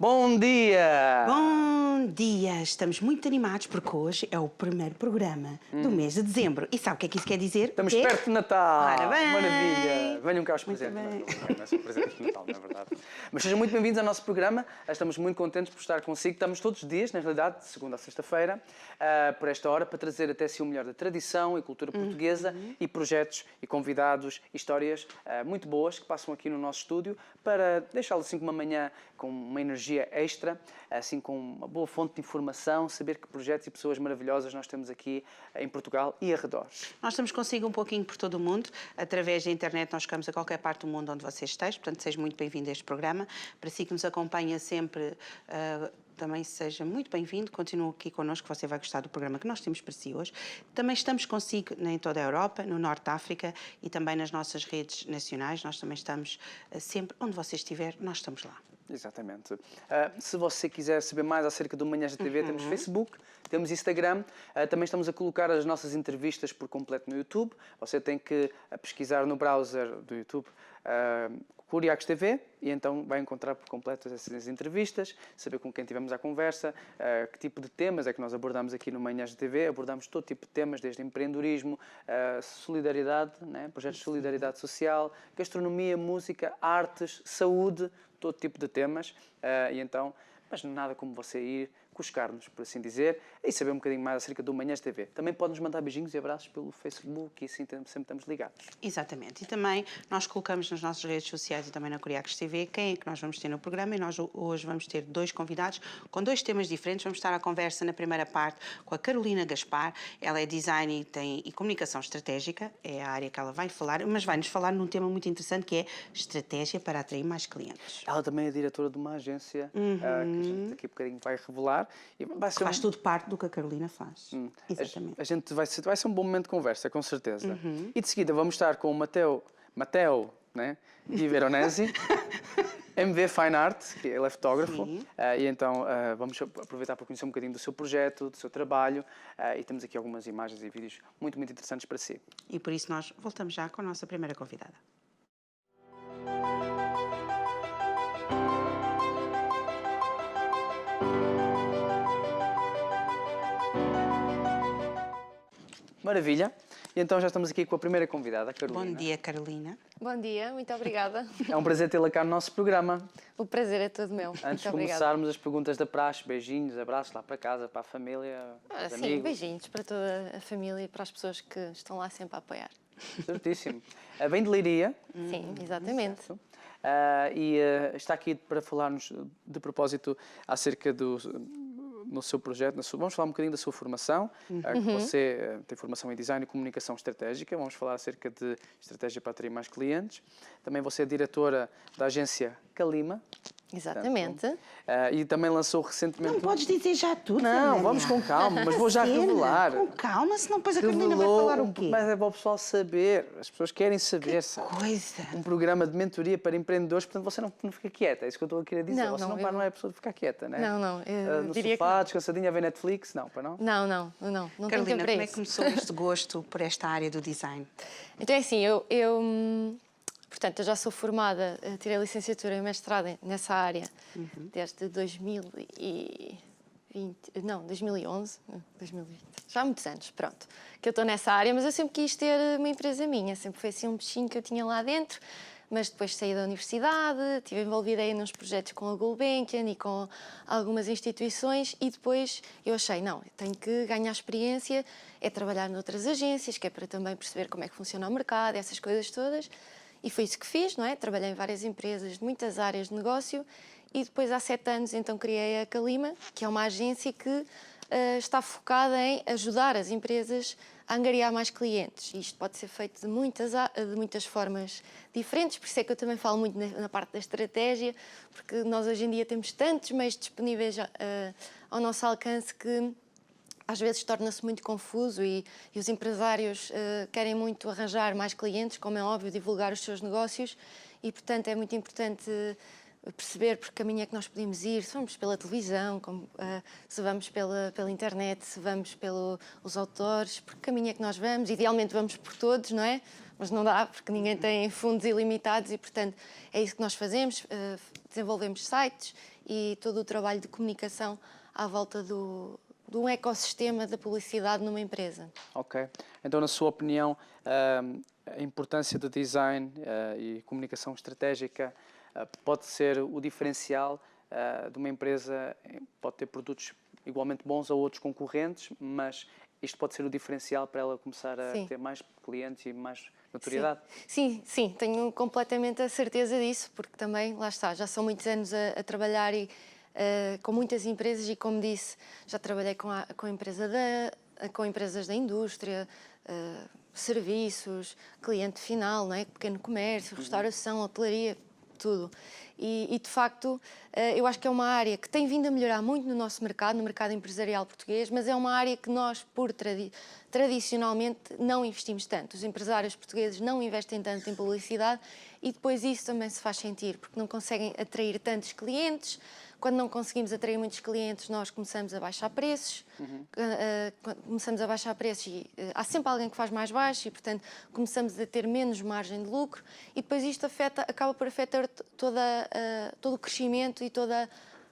Bom dia! Bom dia! Estamos muito animados porque hoje é o primeiro programa do mês de dezembro. E sabe o que é que isso quer dizer? Estamos perto de Natal! Ora bem! Maravilha! Venham cá os Muito presentes. bem. Não é só presentes de Natal, não é verdade? Mas sejam muito bem-vindos ao nosso programa. Estamos muito contentes por estar consigo. Estamos todos os dias, na realidade, de segunda a sexta-feira, por esta hora, para trazer até si o melhor da tradição e cultura portuguesa e projetos e convidados e histórias muito boas que passam aqui no nosso estúdio para deixá-lo assim com uma manhã com uma energia extra, assim com uma boa fonte de informação, saber que projetos e pessoas maravilhosas nós temos aqui em Portugal e arredores. Nós estamos consigo um pouquinho por todo o mundo. Através da internet nós chegamos a qualquer parte do mundo onde você esteja. Portanto, seja muito bem-vindo a este programa. Para si que nos acompanha sempre, também seja muito bem-vindo. Continue aqui connosco, você vai gostar do programa que nós temos para si hoje. Também estamos consigo em toda a Europa, no Norte de África e também nas nossas redes nacionais. Nós também estamos sempre onde você estiver, nós estamos lá. Exatamente. Se você quiser saber mais acerca do Manhãs da TV, temos Facebook, temos Instagram, também estamos a colocar as nossas entrevistas por completo no YouTube. Você tem que pesquisar no browser do YouTube Curiacos TV e então vai encontrar por completo essas entrevistas, saber com quem tivemos a conversa, que tipo de temas é que nós abordamos aqui no Manhãs da TV. Abordamos todo tipo de temas, desde empreendedorismo, solidariedade, né? Projetos de solidariedade social, gastronomia, música, artes, saúde, todo tipo de temas, e então, mas nada como você ir cuscar-nos, por assim dizer, e saber um bocadinho mais acerca do Manhãs TV. Também pode-nos mandar beijinhos e abraços pelo Facebook e assim sempre estamos ligados. Exatamente. E também nós colocamos nas nossas redes sociais e também na Curiacos TV quem é que nós vamos ter no programa, e nós hoje vamos ter dois convidados com dois temas diferentes. Vamos estar à conversa na primeira parte com a Carolina Gaspar. Ela é design e comunicação estratégica, é a área que ela vai falar, mas vai-nos falar num tema muito interessante que é estratégia para atrair mais clientes. Ela também é diretora de uma agência que a gente daqui a bocadinho vai revelar. E vai ser Faz tudo parte do que a Carolina faz. Exatamente. A gente vai ser um bom momento de conversa, com certeza. E de seguida vamos estar com o Matteo, né? Di Veronesi, MV Fine Art, que ele é fotógrafo, e então vamos aproveitar para conhecer um bocadinho do seu projeto, do seu trabalho, e temos aqui algumas imagens e vídeos muito, muito interessantes para si. E por isso nós voltamos já com a nossa primeira convidada. Maravilha. E então já estamos aqui com a primeira convidada, a Carolina. Bom dia, Carolina. Bom dia, muito obrigada. É um prazer tê-la cá no nosso programa. O prazer é todo meu. Antes de muito obrigada. começarmos as perguntas da praxe, beijinhos, abraços lá para casa, para a família, para os Sim, amigos. beijinhos para toda a família e para as pessoas que estão lá sempre a apoiar. Certíssimo. Vem de Leiria. Sim, exatamente. E está aqui para falar-nos de propósito acerca no seu projeto. Vamos falar um bocadinho da sua formação, que você tem formação em design e comunicação estratégica. Vamos falar acerca de estratégia para atrair mais clientes. Também você é diretora da agência Calima. Exatamente. Portanto, e também lançou recentemente... Não podes dizer já tudo, Não, Ana. vamos com calma, mas vou já Cena, revelar. Com calma, senão depois a Carolina vai falar o quê? Mas é para o pessoal saber, as pessoas querem saber. Coisa. Um programa de mentoria para empreendedores, portanto você não fica quieta, é isso que eu estou a querer dizer. Não, Você não, não é a pessoa de ficar quieta, né? Não, eu no diria sofá, que descansadinha, a ver Netflix, não, para não? não tenho Carolina, tempo para como é que isso. começou este gosto por esta área do design? Então é assim, portanto, eu já sou formada, tirei licenciatura e mestrado nessa área desde 2011, 2020, já há muitos anos, pronto, que eu estou nessa área, mas eu sempre quis ter uma empresa minha, sempre foi assim um bichinho que eu tinha lá dentro, mas depois saí da universidade, estive envolvida aí nos projetos com a Gulbenkian e com algumas instituições e depois eu achei, não, eu tenho que ganhar experiência, é trabalhar noutras agências, que é para também perceber como é que funciona o mercado, essas coisas todas. E foi isso que fiz, não é? Trabalhei em várias empresas de muitas áreas de negócio e depois há 7 anos então criei a Calima, que é uma agência que está focada em ajudar as empresas a angariar mais clientes. E isto pode ser feito de muitas formas diferentes, por isso é que eu também falo muito na parte da estratégia, porque nós hoje em dia temos tantos meios disponíveis ao nosso alcance que às vezes torna-se muito confuso e os empresários querem muito arranjar mais clientes, como é óbvio, divulgar os seus negócios e, portanto, é muito importante perceber por que caminho é que nós podemos ir, se vamos pela televisão, se vamos pela internet, se vamos pelos outdoors, por que caminho é que nós vamos. Idealmente vamos por todos, não é? Mas não dá, porque ninguém tem fundos ilimitados e, portanto, é isso que nós fazemos, desenvolvemos sites e todo o trabalho de comunicação à volta de um ecossistema da publicidade numa empresa. Ok. Então, na sua opinião, a importância do design e comunicação estratégica pode ser o diferencial de uma empresa, pode ter produtos igualmente bons a outros concorrentes, mas isto pode ser o diferencial para ela começar a ter mais clientes e mais notoriedade? Sim, sim, tenho completamente a certeza disso, porque também, lá está, já são muitos anos a trabalhar com muitas empresas e, como disse, já trabalhei com empresas da indústria, serviços, cliente final, não é? Pequeno comércio, restauração, hotelaria, tudo. E de facto, eu acho que é uma área que tem vindo a melhorar muito no nosso mercado, no mercado empresarial português, mas é uma área que nós, tradicionalmente, não investimos tanto. Os empresários portugueses não investem tanto em publicidade e depois isso também se faz sentir, porque não conseguem atrair tantos clientes. Quando não conseguimos atrair muitos clientes, nós começamos a baixar preços, começamos a baixar preços e há sempre alguém que faz mais baixo e, portanto, começamos a ter menos margem de lucro e depois isto acaba por afetar todo o crescimento e todo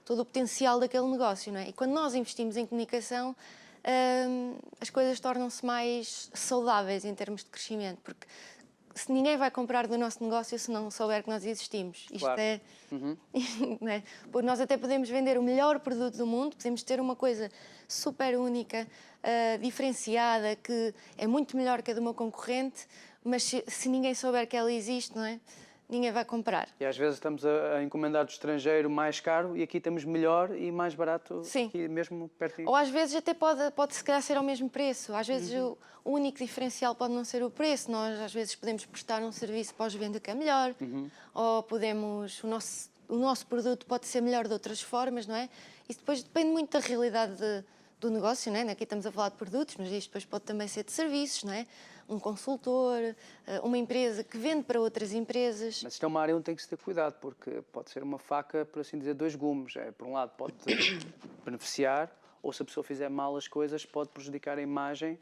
o potencial daquele negócio, não é? E quando nós investimos em comunicação, as coisas tornam-se mais saudáveis em termos de crescimento, porque se ninguém vai comprar do nosso negócio se não souber que nós existimos. Isto Claro. é... não é? Porque nós até podemos vender o melhor produto do mundo, podemos ter uma coisa super única, diferenciada, que é muito melhor que a de uma concorrente, mas se ninguém souber que ela existe, não é? Ninguém vai comprar. E às vezes estamos a encomendar do estrangeiro mais caro e aqui temos melhor e mais barato. Sim. Aqui mesmo perto. Ou às vezes até pode se calhar ser ao mesmo preço. Às vezes o único diferencial pode não ser o preço. Nós às vezes podemos prestar um serviço pós-venda que é melhor, ou podemos... O nosso produto pode ser melhor de outras formas, não é? Isso depois depende muito da realidade do negócio, não é? Aqui estamos a falar de produtos, mas isto depois pode também ser de serviços, não é? Um consultor, uma empresa que vende para outras empresas. Mas isto é uma área onde tem que se ter cuidado, porque pode ser uma faca, por assim dizer, dois gumes. Por um lado pode beneficiar, ou se a pessoa fizer mal as coisas, pode prejudicar a imagem,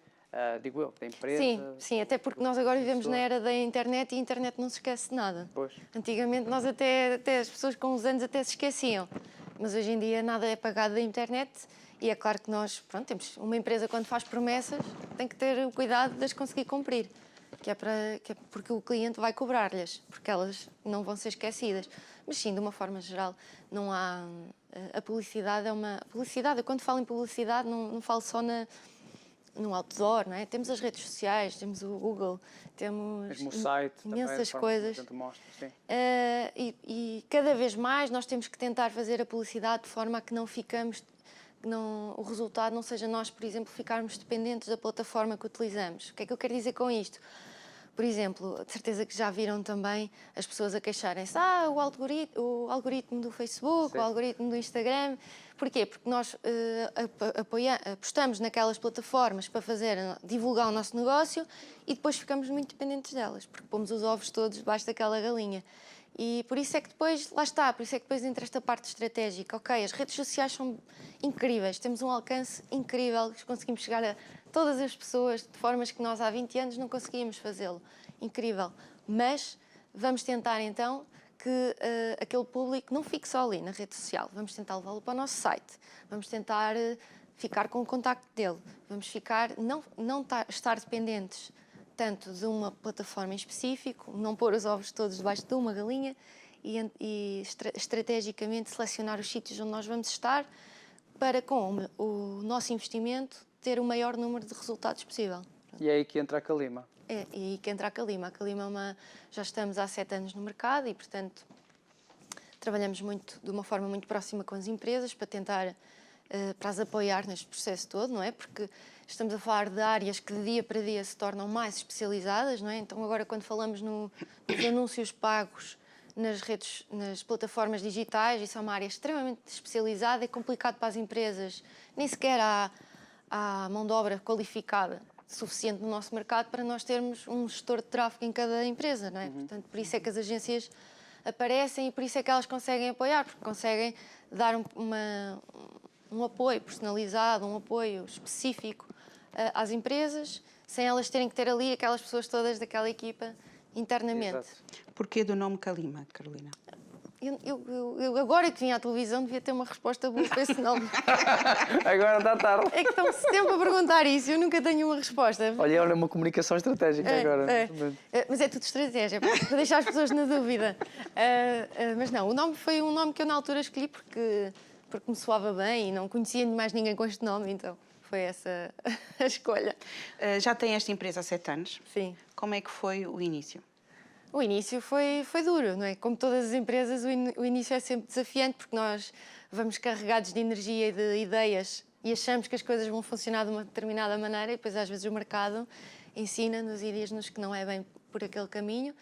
digo eu, da empresa. Sim, até porque nós agora vivemos na era da internet e a internet não se esquece de nada. Pois. Antigamente nós até as pessoas com os anos até se esqueciam, mas hoje em dia nada é apagado da internet. E é claro que nós, temos uma empresa quando faz promessas, tem que ter o cuidado de as conseguir cumprir, porque o cliente vai cobrar-lhes, porque elas não vão ser esquecidas. Mas sim, de uma forma geral, não há... A publicidade é uma... eu quando falo em publicidade não falo só no outdoor, não é? Temos as redes sociais, temos o Google, temos Mesmo o site, imensas também, coisas. mostra, sim. E cada vez mais nós temos que tentar fazer a publicidade de forma a que o resultado não seja nós, por exemplo, ficarmos dependentes da plataforma que utilizamos. O que é que eu quero dizer com isto? Por exemplo, de certeza que já viram também as pessoas a queixarem-se o algoritmo do Facebook, Sim. o algoritmo do Instagram. Porquê? Porque nós apostamos naquelas plataformas para divulgar o nosso negócio e depois ficamos muito dependentes delas, porque pomos os ovos todos debaixo daquela galinha. E por isso é que depois, lá está, por isso é que depois entra esta parte estratégica. Ok, as redes sociais são incríveis, temos um alcance incrível, conseguimos chegar a todas as pessoas de formas que nós há 20 anos não conseguíamos fazê-lo. Incrível. Mas vamos tentar então que aquele público não fique só ali na rede social. Vamos tentar levá-lo para o nosso site. Vamos tentar ficar com o contacto dele. Vamos não estar dependentes tanto de uma plataforma em específico, não pôr os ovos todos debaixo de uma galinha e estrategicamente selecionar os sítios onde nós vamos estar para, com o nosso investimento, ter o maior número de resultados possível. E é aí que entra a Calima. É aí que entra a Calima. A Calima já estamos há 7 anos no mercado e, portanto, trabalhamos de uma forma muito próxima com as empresas para tentar para as apoiar neste processo todo, não é? Porque estamos a falar de áreas que de dia para dia se tornam mais especializadas, não é? Então agora quando falamos nos anúncios pagos nas plataformas digitais, isso é uma área extremamente especializada, é complicado para as empresas, nem sequer há mão de obra qualificada suficiente no nosso mercado para nós termos um gestor de tráfego em cada empresa, não é? Portanto, por isso é que as agências aparecem e por isso é que elas conseguem apoiar, porque conseguem dar um apoio personalizado, um apoio específico às empresas, sem elas terem que ter ali aquelas pessoas todas daquela equipa internamente. Exato. Porquê do nome Calima, Carolina? eu agora que vim à televisão devia ter uma resposta boa para esse nome. Agora está tarde. É que estão sempre a perguntar isso, eu nunca tenho uma resposta. Olha, olha uma comunicação estratégica agora. Mas é tudo estratégia, para deixar as pessoas na dúvida. Mas não, o nome foi um nome que eu na altura escolhi porque me soava bem e não conhecia mais ninguém com este nome, então foi essa a escolha. Já tem esta empresa há 7 anos. Sim. Como é que foi o início? O início foi duro, não é? Como todas as empresas, o início é sempre desafiante porque nós vamos carregados de energia e de ideias e achamos que as coisas vão funcionar de uma determinada maneira e depois às vezes o mercado ensina-nos e diz-nos que não é bem por aquele caminho.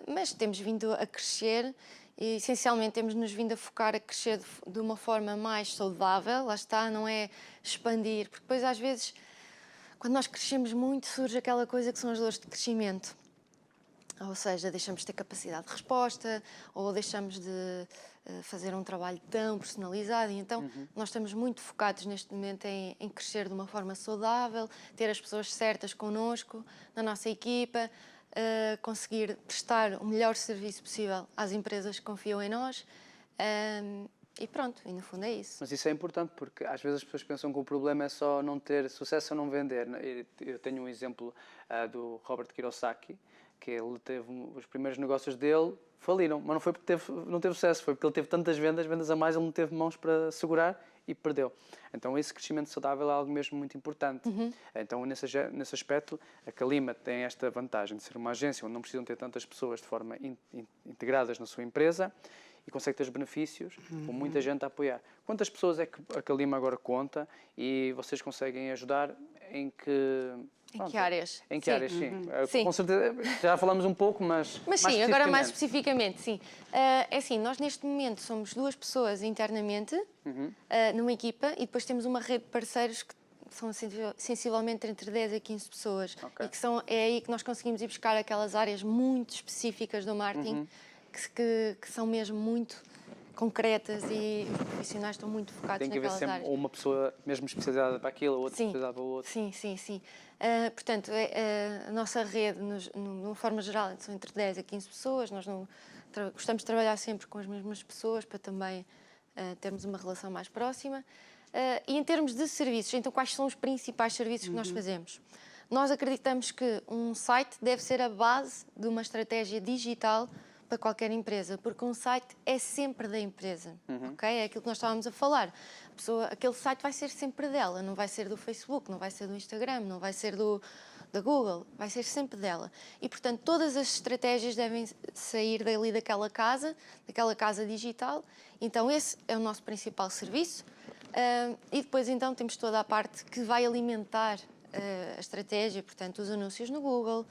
Mas temos vindo a crescer e essencialmente temos-nos vindo a focar a crescer de uma forma mais saudável, lá está, não é expandir, porque depois às vezes quando nós crescemos muito surge aquela coisa que são as dores de crescimento. Ou seja, deixamos de ter capacidade de resposta ou deixamos de fazer um trabalho tão personalizado. E então, nós estamos muito focados neste momento em crescer de uma forma saudável, ter as pessoas certas connosco, na nossa equipa, conseguir prestar o melhor serviço possível às empresas que confiam em nós. E pronto, e no fundo é isso. Mas isso é importante porque às vezes as pessoas pensam que o problema é só não ter sucesso ou não vender. Eu tenho um exemplo do Robert Kiyosaki, que ele teve os primeiros negócios dele faliram, mas não foi porque não teve sucesso, foi porque ele teve tantas vendas a mais, ele não teve mãos para segurar e perdeu. Então esse crescimento saudável é algo mesmo muito importante. Então nesse aspecto a Kalima tem esta vantagem de ser uma agência onde não precisam ter tantas pessoas de forma integradas na sua empresa e consegue ter os benefícios com muita gente a apoiar. Quantas pessoas é que a Kalima agora conta e vocês conseguem ajudar em que... Em que áreas? Em que áreas, sim. Sim. Com certeza, já falamos um pouco, mas sim, agora mais especificamente, sim. É assim, nós neste momento somos 2 pessoas internamente, numa equipa, e depois temos uma rede de parceiros que são sensivelmente entre 10 a 15 pessoas. Okay. E é aí que nós conseguimos ir buscar aquelas áreas muito específicas do marketing, que são mesmo muito concretas e os profissionais estão muito focados naquelas áreas. Tem que haver sempre uma pessoa mesmo especializada para aquilo, outra especializada para o outro. Sim. Portanto, a nossa rede, de uma forma geral, são entre 10 a 15 pessoas. Nós gostamos de trabalhar sempre com as mesmas pessoas para também termos uma relação mais próxima. E em termos de serviços, então quais são os principais serviços que nós fazemos? Nós acreditamos que um site deve ser a base de uma estratégia digital para qualquer empresa, porque um site é sempre da empresa, ok? É aquilo que nós estávamos a falar. Aquele site vai ser sempre dela, não vai ser do Facebook, não vai ser do Instagram, não vai ser da Google, vai ser sempre dela. E, portanto, todas as estratégias devem sair dali daquela casa digital. Então, esse é o nosso principal serviço. E depois, então, temos toda a parte que vai alimentar a estratégia, portanto, os anúncios no Google,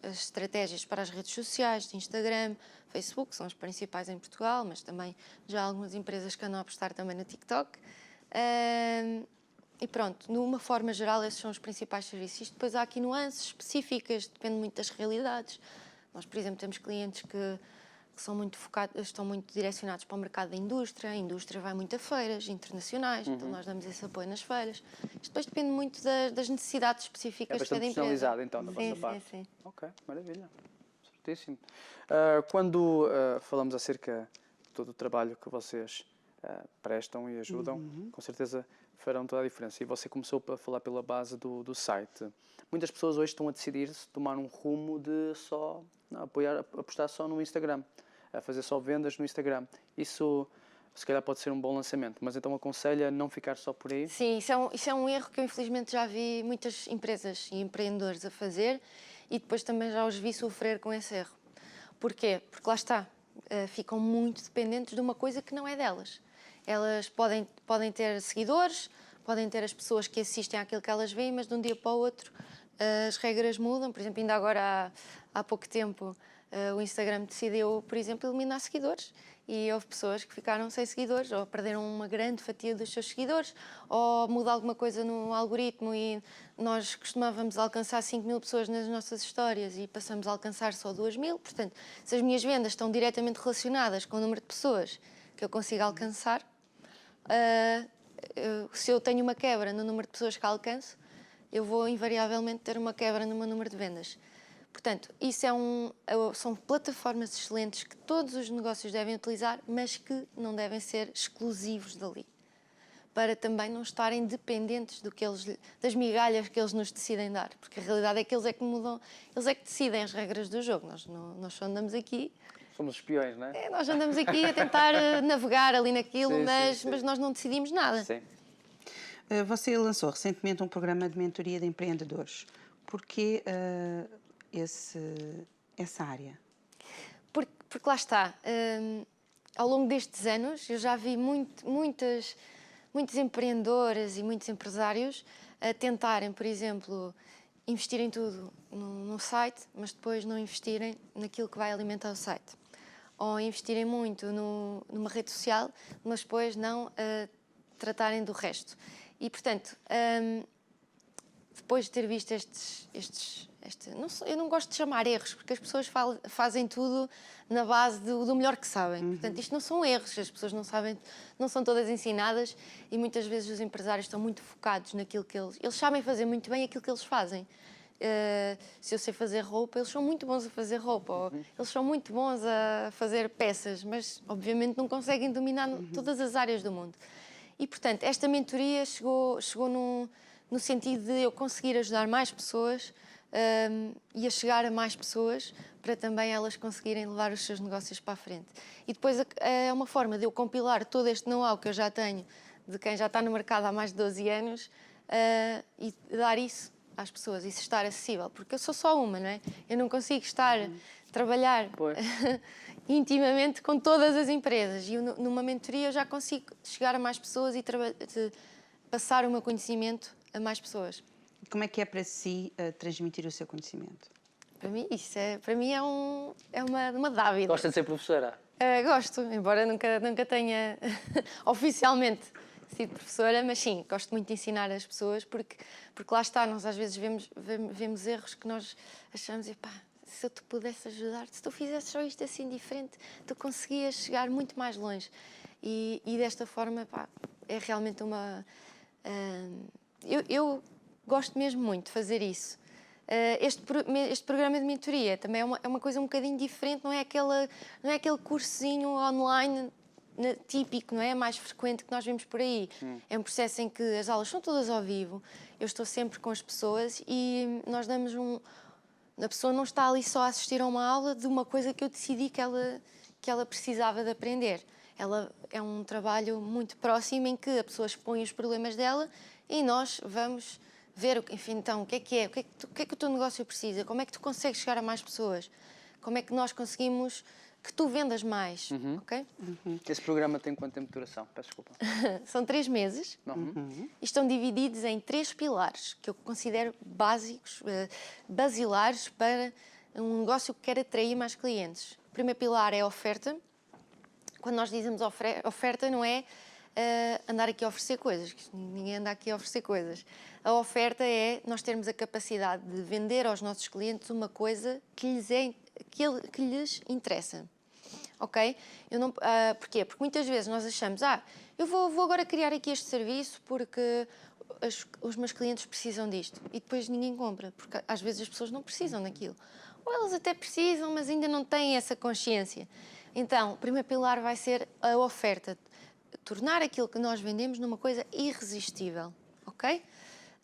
as estratégias para as redes sociais, de Instagram, Facebook, são as principais em Portugal, mas também já há algumas empresas que andam a apostar também no TikTok. E pronto, de uma forma geral, esses são os principais serviços. Isto depois há aqui nuances específicas, depende muito das realidades. Nós, por exemplo, temos clientes que são muito focados, estão muito direcionados para o mercado da indústria. A indústria vai muito a feiras internacionais, então nós damos esse apoio nas feiras. Isto depois depende muito das necessidades específicas de cada empresa. É bastante personalizado, então, da vossa parte. Sim. Ok, maravilha. Certíssimo. Quando falamos acerca de todo o trabalho que vocês prestam e ajudam, com certeza farão toda a diferença. E você começou a falar pela base do site. Muitas pessoas hoje estão a decidir-se tomar um rumo de só apostar só no Instagram, a fazer só vendas no Instagram. Isso, se calhar, pode ser um bom lançamento, mas então aconselho a não ficar só por aí? Sim, isso é um erro que eu, infelizmente, já vi muitas empresas e empreendedores a fazer e depois também já os vi sofrer com esse erro. Porquê? Porque lá está, ficam muito dependentes de uma coisa que não é delas. Elas podem ter seguidores, podem ter as pessoas que assistem àquilo que elas veem, mas de um dia para o outro as regras mudam. Por exemplo, ainda agora há pouco tempo o Instagram decidiu, por exemplo, eliminar seguidores e houve pessoas que ficaram sem seguidores ou perderam uma grande fatia dos seus seguidores ou muda alguma coisa no algoritmo e nós costumávamos alcançar 5.000 pessoas nas nossas histórias e passamos a alcançar só 2.000. Portanto, se as minhas vendas estão diretamente relacionadas com o número de pessoas que eu consigo alcançar, se eu tenho uma quebra no número de pessoas que alcanço, eu vou invariavelmente ter uma quebra no meu número de vendas. Portanto, isso são plataformas excelentes que todos os negócios devem utilizar, mas que não devem ser exclusivos dali, para também não estarem dependentes das migalhas que eles nos decidem dar, porque a realidade é que eles é que mudam, eles é que decidem as regras do jogo. Nós só andamos aqui... Somos espiões, não é? Nós andamos aqui a tentar navegar ali naquilo, Sim, mas, sim, sim. mas nós não decidimos nada. Sim. Você lançou recentemente um programa de mentoria de empreendedores. Porquê essa área? Porque lá está, ao longo destes anos eu já vi muitos empreendedores e muitos empresários a tentarem, por exemplo, investirem tudo no site, mas depois não investirem naquilo que vai alimentar o site. Ou investirem muito numa rede social, mas depois não tratarem do resto. E, portanto, depois de ter visto eu não gosto de chamar erros, porque as pessoas fazem tudo na base do melhor que sabem. Portanto, isto não são erros, as pessoas não sabem, não são todas ensinadas e muitas vezes os empresários estão muito focados naquilo que eles sabem fazer muito bem aquilo que eles fazem. Se eu sei fazer roupa, eles são muito bons a fazer roupa, ou eles são muito bons a fazer peças, mas obviamente não conseguem dominar todas as áreas do mundo. E, portanto, esta mentoria chegou no sentido de eu conseguir ajudar mais pessoas e a chegar a mais pessoas para também elas conseguirem levar os seus negócios para a frente. E depois é uma forma de eu compilar todo este know-how que eu já tenho de quem já está no mercado há mais de 12 anos e dar isso às pessoas, isso estar acessível, porque eu sou só uma, não é? Eu não consigo trabalhar intimamente com todas as empresas e numa mentoria eu já consigo chegar a mais pessoas e passar o meu conhecimento a mais pessoas. Como é que é para si transmitir o seu conhecimento? Para mim é uma dávida. Gosta de ser professora? Gosto, embora nunca tenha oficialmente sido professora, mas sim, gosto muito de ensinar as pessoas porque lá está, nós às vezes vemos erros que nós achamos, se eu te pudesse ajudar, se tu fizesse só isto assim diferente, tu conseguias chegar muito mais longe. E desta forma, é realmente eu gosto mesmo muito de fazer isso. Este programa de mentoria também é uma coisa um bocadinho diferente, não é aquele cursinho online típico, não é? Mais frequente que nós vemos por aí. É um processo em que as aulas são todas ao vivo, eu estou sempre com as pessoas e nós damos a pessoa não está ali só a assistir a uma aula de uma coisa que eu decidi que ela precisava de aprender. É um trabalho muito próximo em que a pessoa expõe os problemas dela e nós vamos ver, enfim, então, o que é que o teu negócio precisa, como é que tu consegues chegar a mais pessoas, como é que nós conseguimos que tu vendas mais, ok? Esse programa tem quanto tempo de duração? Peço desculpa. São 3 meses e estão divididos em 3 pilares que eu considero basilares para um negócio que quer atrair mais clientes. O primeiro pilar é a oferta. Quando nós dizemos oferta, não é andar aqui a oferecer coisas, ninguém anda aqui a oferecer coisas. A oferta é nós termos a capacidade de vender aos nossos clientes uma coisa que lhes interessa. Ok? Porquê? Porque muitas vezes nós achamos, eu vou agora criar aqui este serviço porque os meus clientes precisam disto. E depois ninguém compra, porque às vezes as pessoas não precisam daquilo. Ou elas até precisam, mas ainda não têm essa consciência. Então, o primeiro pilar vai ser a oferta. Tornar aquilo que nós vendemos numa coisa irresistível. Ok?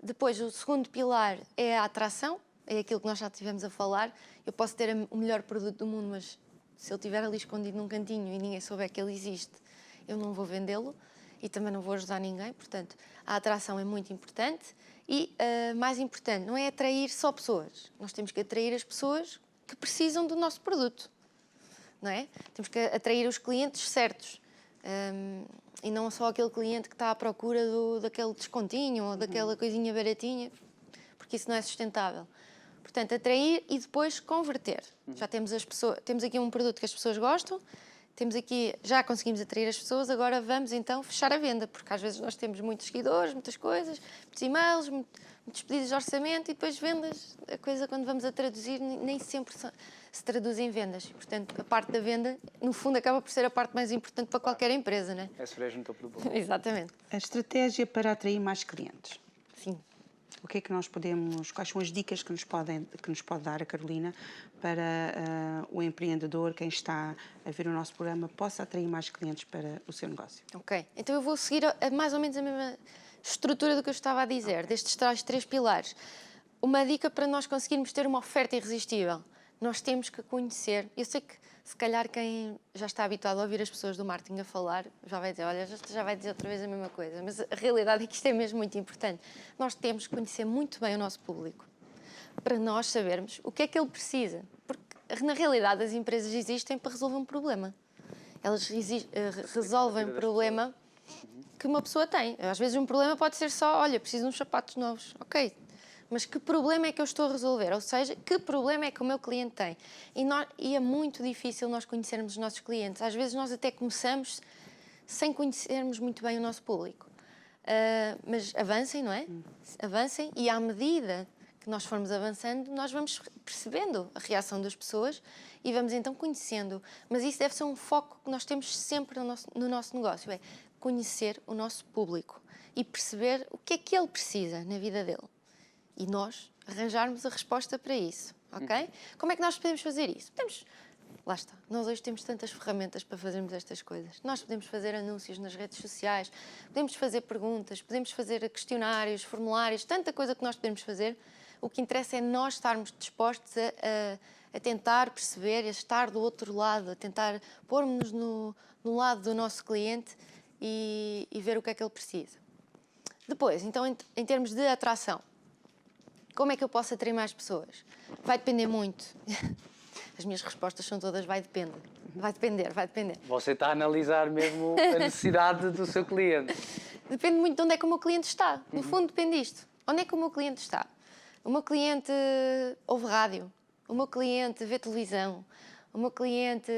Depois, o segundo pilar é a atração. É aquilo que nós já estivemos a falar. Eu posso ter o melhor produto do mundo, mas se ele estiver ali escondido num cantinho e ninguém souber que ele existe, eu não vou vendê-lo e também não vou ajudar ninguém. Portanto, a atração é muito importante e, mais importante, não é atrair só pessoas. Nós temos que atrair as pessoas que precisam do nosso produto, não é? Temos que atrair os clientes certos e não só aquele cliente que está à procura daquele descontinho ou daquela coisinha baratinha, porque isso não é sustentável. Portanto, atrair e depois converter. Já temos aqui um produto que as pessoas gostam, já conseguimos atrair as pessoas, agora vamos então fechar a venda, porque às vezes nós temos muitos seguidores, muitas coisas, muitos e-mails, muitos pedidos de orçamento e depois vendas. A coisa, quando vamos a traduzir, nem sempre se traduz em vendas. Portanto, a parte da venda, no fundo, acaba por ser a parte mais importante para qualquer empresa, não é? É cereja no topo do bolo. Exatamente. A estratégia para atrair mais clientes. Sim. o que é que nós podemos, quais são as dicas que nos pode dar a Carolina para o empreendedor, quem está a ver o nosso programa, possa atrair mais clientes para o seu negócio? Ok, então eu vou seguir mais ou menos a mesma estrutura do que eu estava a dizer, destes tais 3 pilares. Uma dica para nós conseguirmos ter uma oferta irresistível. Nós temos que conhecer. Eu sei que, se calhar, quem já está habituado a ouvir as pessoas do marketing a falar, já vai dizer, olha, já vai dizer outra vez a mesma coisa. Mas a realidade é que isto é mesmo muito importante. Nós temos que conhecer muito bem o nosso público, para nós sabermos o que é que ele precisa. Porque, na realidade, as empresas existem para resolver um problema. Elas resolvem um problema que uma pessoa tem. Às vezes um problema pode ser só, olha, preciso de uns sapatos novos. Ok, mas que problema é que eu estou a resolver? Ou seja, que problema é que o meu cliente tem? E é muito difícil nós conhecermos os nossos clientes. Às vezes nós até começamos sem conhecermos muito bem o nosso público. Mas avancem, não é? Avancem, e à medida que nós formos avançando, nós vamos percebendo a reação das pessoas e vamos então conhecendo. Mas isso deve ser um foco que nós temos sempre no nosso negócio, é conhecer o nosso público e perceber o que é que ele precisa na vida dele. E nós arranjarmos a resposta para isso, ok? Como é que nós podemos fazer isso? Lá está, nós hoje temos tantas ferramentas para fazermos estas coisas. Nós podemos fazer anúncios nas redes sociais, podemos fazer perguntas, podemos fazer questionários, formulários, tanta coisa que nós podemos fazer. O que interessa é nós estarmos dispostos a tentar perceber, a estar do outro lado, a tentar pôr-nos no lado do nosso cliente e ver o que é que ele precisa. Depois, então, em termos de atração, como é que eu posso atrair mais pessoas? Vai depender muito. As minhas respostas são todas vai depender. Vai depender, vai depender. Você está a analisar mesmo a necessidade do seu cliente. Depende muito de onde é que o meu cliente está. No fundo, depende disto. Onde é que o meu cliente está? O meu cliente ouve rádio. O meu cliente vê televisão. O meu cliente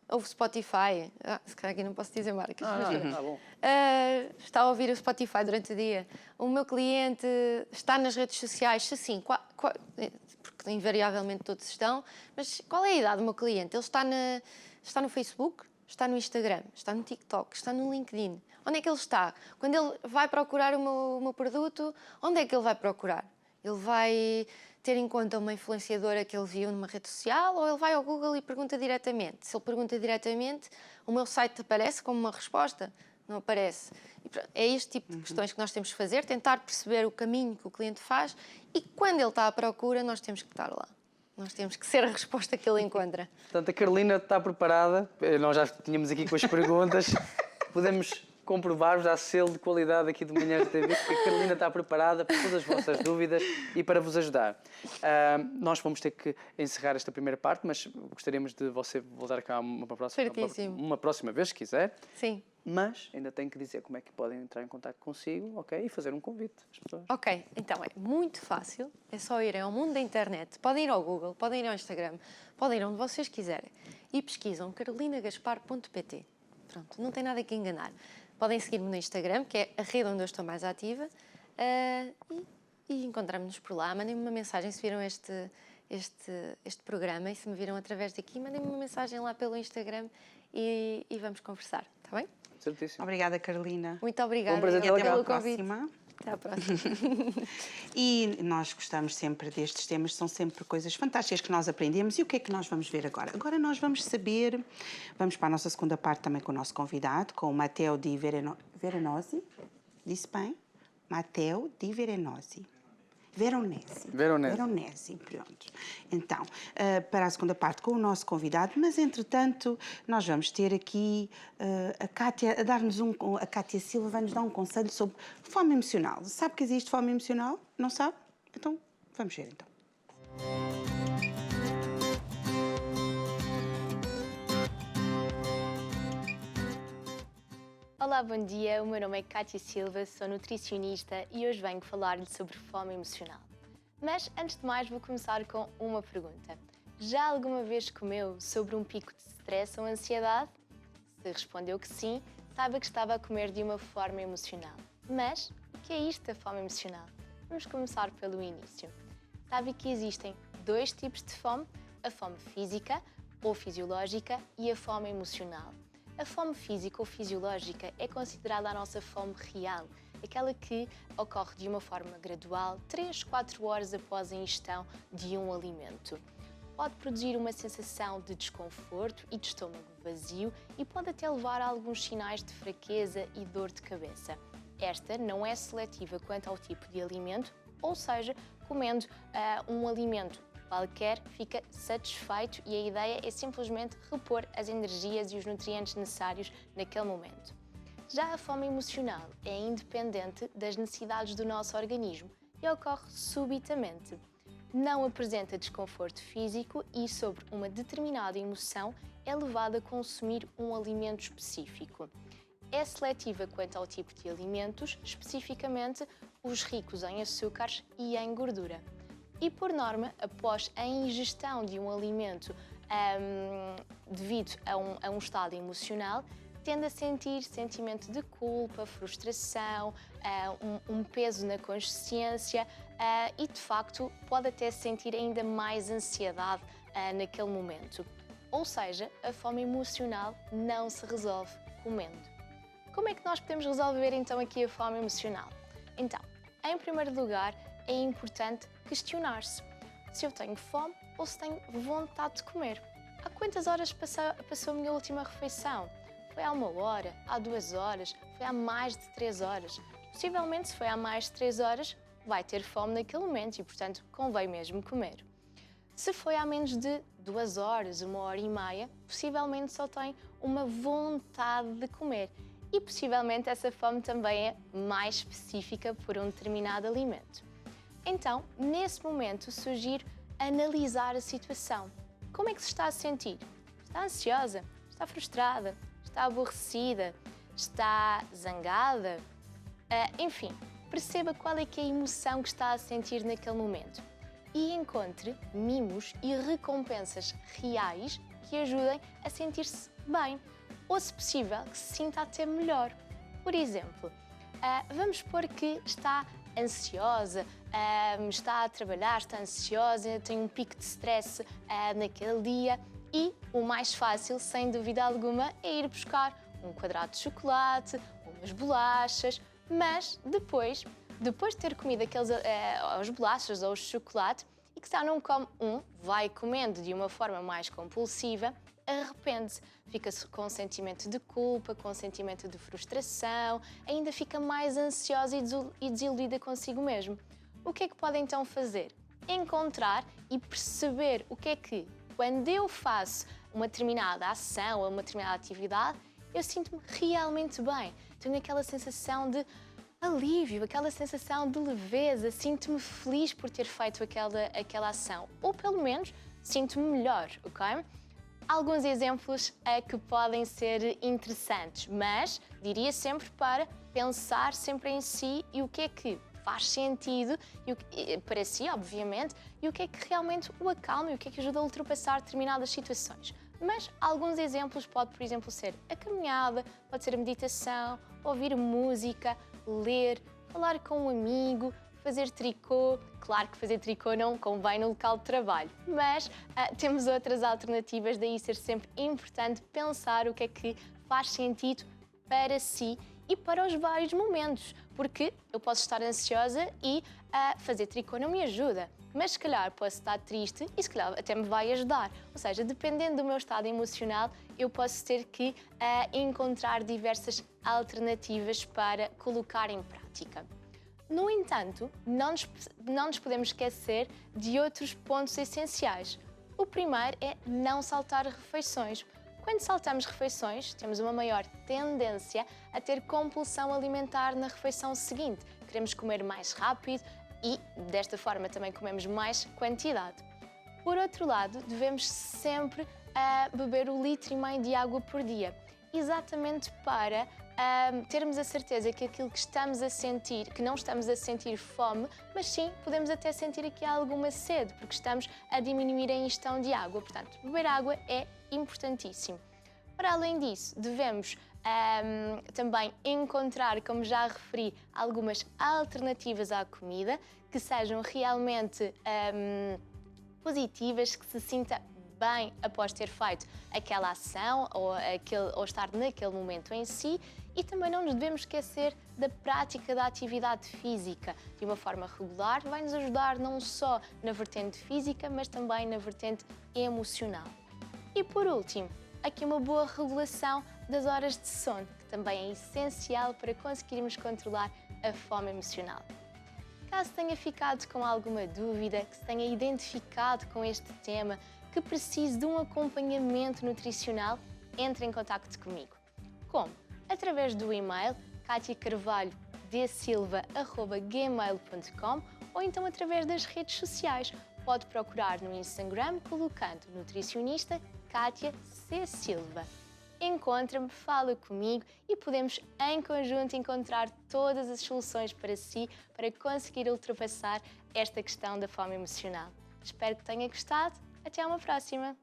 ouve Spotify. Se calhar aqui não posso dizer marcas. Tá bom. Está a ouvir o Spotify durante o dia. O meu cliente está nas redes sociais. Se sim, porque invariavelmente todos estão. Mas qual é a idade do meu cliente? Ele está no Facebook? Está no Instagram? Está no TikTok? Está no LinkedIn? Onde é que ele está? Quando ele vai procurar o meu produto, onde é que ele vai procurar? Ele vai ter em conta uma influenciadora que ele viu numa rede social ou ele vai ao Google e pergunta diretamente? Se ele pergunta diretamente, o meu site aparece como uma resposta? Não aparece. É este tipo de questões que nós temos que fazer, tentar perceber o caminho que o cliente faz e quando ele está à procura, nós temos que estar lá. Nós temos que ser a resposta que ele encontra. Portanto, a Carolina está preparada. Nós já tínhamos aqui com as perguntas. Podemos comprovar, já selo de qualidade aqui do Manhãs da TV, que a Carolina está preparada para todas as vossas dúvidas e para vos ajudar. Nós vamos ter que encerrar esta primeira parte, mas gostaríamos de você voltar cá uma próxima vez, se quiser. Sim. Mas ainda tenho que dizer como é que podem entrar em contato consigo, ok? E fazer um convite às pessoas. Ok, então é muito fácil, é só irem ao mundo da internet, podem ir ao Google, podem ir ao Instagram, podem ir onde vocês quiserem e pesquisam carolinagaspar.pt. Pronto, não tem nada que enganar. Podem seguir-me no Instagram, que é a rede onde eu estou mais ativa, e encontramos-nos por lá. Mandem-me uma mensagem se viram este programa e se me viram através daqui, mandem-me uma mensagem lá pelo Instagram e vamos conversar, está bem? Certíssimo. Obrigada, Carolina. Muito obrigada. Um prazer E até pelo à convite. próxima. Até à próxima. E nós gostamos sempre destes temas, são sempre coisas fantásticas que nós aprendemos. E o que é que nós vamos ver agora? Agora nós vamos saber, vamos para a nossa segunda parte também com o nosso convidado, com o Matteo Di Verenosi. Disse bem? Matteo Di Verenosi. Veronesi, pronto. Então, para a segunda parte com o nosso convidado, mas entretanto nós vamos ter aqui a Cátia a Cátia Silva vai nos dar um conselho sobre fome emocional. Sabe que existe fome emocional? Não sabe? Então, vamos ver então. Olá, bom dia. O meu nome é Cátia Silva, sou nutricionista e hoje venho falar-lhe sobre fome emocional. Mas, antes de mais, vou começar com uma pergunta. Já alguma vez comeu sobre um pico de stress ou ansiedade? Se respondeu que sim, saiba que estava a comer de uma forma emocional. Mas, o que é isto da fome emocional? Vamos começar pelo início. Sabe que existem dois tipos de fome? A fome física ou fisiológica e a fome emocional. A fome física ou fisiológica é considerada a nossa fome real, aquela que ocorre de uma forma gradual, 3, 4 horas após a ingestão de um alimento. Pode produzir uma sensação de desconforto e de estômago vazio e pode até levar a alguns sinais de fraqueza e dor de cabeça. Esta não é seletiva quanto ao tipo de alimento, ou seja, comendo um alimento qualquer, fica satisfeito e a ideia é simplesmente repor as energias e os nutrientes necessários naquele momento. Já a fome emocional é independente das necessidades do nosso organismo e ocorre subitamente. Não apresenta desconforto físico e, sobre uma determinada emoção, é levado a consumir um alimento específico. É seletiva quanto ao tipo de alimentos, especificamente os ricos em açúcares e em gordura. E, por norma, após a ingestão de um alimento devido a um estado emocional, tende a sentir sentimento de culpa, frustração, um peso na consciência e, de facto, pode até sentir ainda mais ansiedade naquele momento. Ou seja, a fome emocional não se resolve comendo. Como é que nós podemos resolver então aqui a fome emocional? Então, em primeiro lugar, é importante questionar-se se eu tenho fome ou se tenho vontade de comer. Há quantas horas passou a minha última refeição? Foi há 1 hora? Há 2 horas? Foi há mais de 3 horas? Possivelmente, se foi há mais de 3 horas, vai ter fome naquele momento e, portanto, convém mesmo comer. Se foi há menos de 2 horas, 1 hora e meia, possivelmente só tem uma vontade de comer. E possivelmente essa fome também é mais específica por um determinado alimento. Então, nesse momento, sugiro analisar a situação. Como é que se está a sentir? Está ansiosa? Está frustrada? Está aborrecida? Está zangada? Enfim, perceba qual é que é a emoção que está a sentir naquele momento e encontre mimos e recompensas reais que ajudem a sentir-se bem ou, se possível, que se sinta até melhor. Por exemplo, vamos supor que está ansiosa, está a trabalhar, está ansiosa, tem um pico de stress naquele dia e o mais fácil, sem dúvida alguma, é ir buscar um quadrado de chocolate, umas bolachas, mas depois de ter comido as bolachas ou o chocolate e que já não come vai comendo de uma forma mais compulsiva, arrepende-se, fica-se com um sentimento de culpa, com um sentimento de frustração, ainda fica mais ansiosa e desiludida consigo mesmo. O que é que pode então fazer? Encontrar e perceber o que é que, quando eu faço uma determinada ação ou uma determinada atividade, eu sinto-me realmente bem. Tenho aquela sensação de alívio, aquela sensação de leveza, sinto-me feliz por ter feito aquela ação. Ou pelo menos sinto-me melhor, ok? Alguns exemplos que podem ser interessantes, mas diria sempre para pensar sempre em si e o que é que faz sentido para si, obviamente, e o que é que realmente o acalma e o que é que ajuda a ultrapassar determinadas situações. Mas alguns exemplos pode, por exemplo, ser a caminhada, pode ser a meditação, ouvir música, ler, falar com um amigo, fazer tricô. Claro que fazer tricô não convém no local de trabalho, mas temos outras alternativas, daí ser sempre importante pensar o que é que faz sentido para si e para os vários momentos, porque eu posso estar ansiosa e fazer tricô não me ajuda, mas se calhar posso estar triste e se calhar até me vai ajudar. Ou seja, dependendo do meu estado emocional, eu posso ter que encontrar diversas alternativas para colocar em prática. No entanto, não nos podemos esquecer de outros pontos essenciais. O primeiro é não saltar refeições. Quando saltamos refeições, temos uma maior tendência a ter compulsão alimentar na refeição seguinte. Queremos comer mais rápido e, desta forma, também comemos mais quantidade. Por outro lado, devemos sempre beber 1,5 litro de água por dia, exatamente para termos a certeza que aquilo que estamos a sentir, que não estamos a sentir fome, mas sim podemos até sentir aqui alguma sede, porque estamos a diminuir a ingestão de água. Portanto, beber água é importantíssimo. Para além disso, devemos também encontrar, como já referi, algumas alternativas à comida que sejam realmente positivas, que se sinta bem após ter feito aquela ação ou estar naquele momento em si. E também não nos devemos esquecer da prática da atividade física. De uma forma regular, vai nos ajudar não só na vertente física, mas também na vertente emocional. E por último, aqui uma boa regulação das horas de sono, que também é essencial para conseguirmos controlar a fome emocional. Caso tenha ficado com alguma dúvida, que se tenha identificado com este tema, que precise de um acompanhamento nutricional, entre em contacto comigo. Como? Através do e-mail katiacarvalhodsilva@gmail.com ou então através das redes sociais. Pode procurar no Instagram colocando nutricionista Kátia C. Silva. Encontra-me, fala comigo e podemos em conjunto encontrar todas as soluções para si para conseguir ultrapassar esta questão da fome emocional. Espero que tenha gostado. Até uma próxima!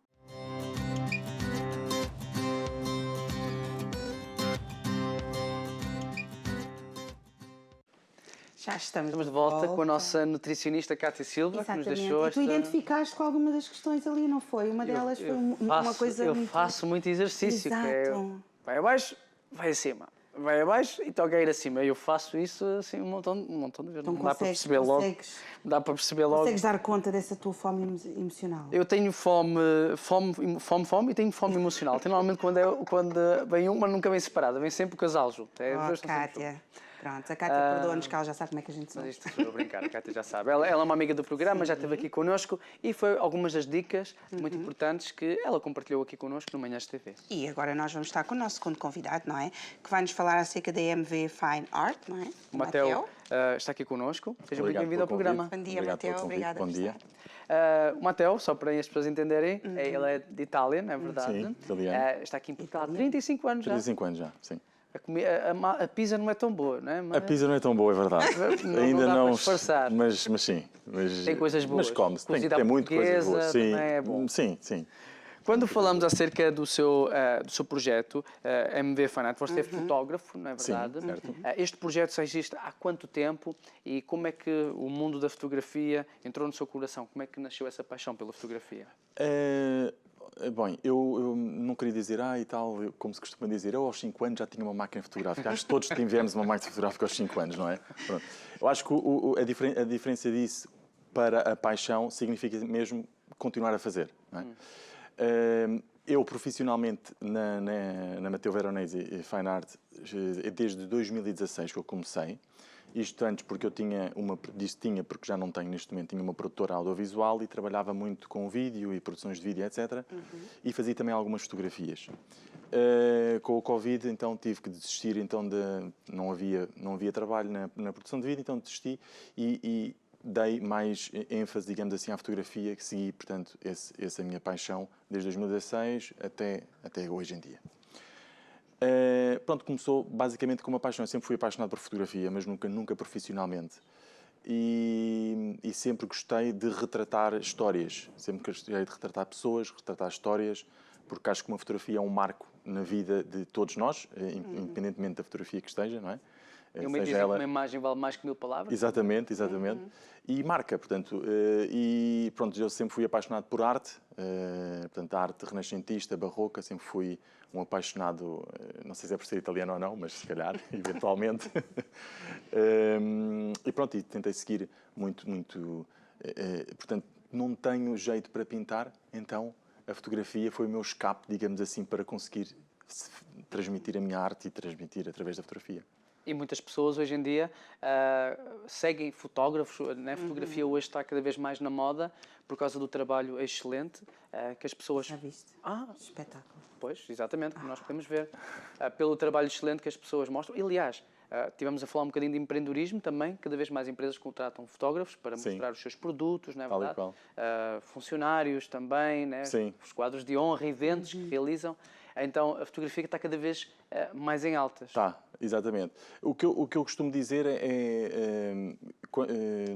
Já estamos Estamos de volta com a nossa nutricionista Kátia Silva, que nos deixou E tu identificaste com algumas das questões ali, não foi? Uma delas foi uma coisa Eu muito... faço muito exercício, que é, Exato. vai abaixo, vai acima. Vai abaixo e toca a ir acima. Eu faço isso assim um montão de vezes. Então Não dá para perceber logo. Dá para perceber logo. Consegues dar conta dessa tua fome emocional? Eu tenho fome e tenho fome emocional. Tem normalmente quando vem uma, nunca vem separada, vem sempre o casal junto. Kátia. Pronto, a Kátia perdoa-nos que ela já sabe como é que a gente Mas sou. isto estou a brincar, a Kátia já sabe. Ela é uma amiga do programa, já esteve aqui connosco e foi algumas das dicas muito importantes que ela compartilhou aqui connosco no Manhãs TV. E agora nós vamos estar com o nosso segundo convidado, não é? Que vai nos falar acerca da MV Fine Art, não é? O Mateu está aqui connosco. Seja muito bem-vindo ao programa. Bom dia, Mateu. Obrigada. Bom dia. O Mateu, só para as pessoas entenderem, ele é de Itália, não é verdade? Sim, italiano. Está aqui em Portugal há 35 anos já. 35 anos já, sim. A pizza não é tão boa, não é? A pizza não é tão boa, é verdade. Não dá para disfarçar. Mas sim. Tem coisas boas. Mas come-se, tem Cozida muito coisas boas. portuguesa também é bom. Sim. Quando falamos acerca do seu projeto, MV Fine Art, você é fotógrafo, não é verdade? Sim, certo. Este projeto já existe há quanto tempo e como é que o mundo da fotografia entrou no seu coração? Como é que nasceu essa paixão pela fotografia? Bom, eu não queria dizer, e tal, como se costuma dizer, eu aos 5 anos já tinha uma máquina fotográfica. Acho que todos tivemos uma máquina fotográfica aos 5 anos, não é? Pronto. Eu acho que a diferença disso para a paixão significa mesmo continuar a fazer, não é? Eu, profissionalmente, na Mateu Veronese Fine Art, desde 2016 que eu comecei. Isto antes porque eu porque já não tenho neste momento, tinha uma produtora audiovisual e trabalhava muito com vídeo e produções de vídeo, etc. E fazia também algumas fotografias. Com o Covid, então, tive que desistir, então, não havia trabalho na produção de vídeo, então desisti e dei mais ênfase, digamos assim, à fotografia, que segui, portanto, essa é a minha paixão desde 2016 até hoje em dia. Pronto, começou basicamente com uma paixão. Eu sempre fui apaixonado por fotografia, mas nunca profissionalmente. E sempre gostei de retratar histórias. Sempre gostei de retratar pessoas, retratar histórias, porque acho que uma fotografia é um marco na vida de todos nós, independentemente da fotografia que esteja, não é? Uma imagem vale mais que 1000 palavras? Exatamente. E marca, portanto. E pronto, eu sempre fui apaixonado por arte, portanto, a arte renascentista, barroca, sempre fui um apaixonado, não sei se é por ser italiano ou não, mas se calhar, eventualmente. E pronto, e tentei seguir muito. Portanto, não tenho jeito para pintar, então a fotografia foi o meu escape, digamos assim, para conseguir transmitir a minha arte e transmitir através da fotografia. E muitas pessoas hoje em dia seguem fotógrafos, né? A fotografia hoje está cada vez mais na moda por causa do trabalho excelente que as pessoas... Já viste? Espetáculo. Pois, exatamente, como nós podemos ver. Pelo trabalho excelente que as pessoas mostram. E, aliás, tivemos a falar um bocadinho de empreendedorismo também. Cada vez mais empresas contratam fotógrafos para mostrar os seus produtos, não é verdade? Tal e qual. Funcionários também, né? Sim. Os quadros de honra, eventos que realizam. Então, a fotografia está cada vez mais em altas. Está, exatamente. O que eu costumo dizer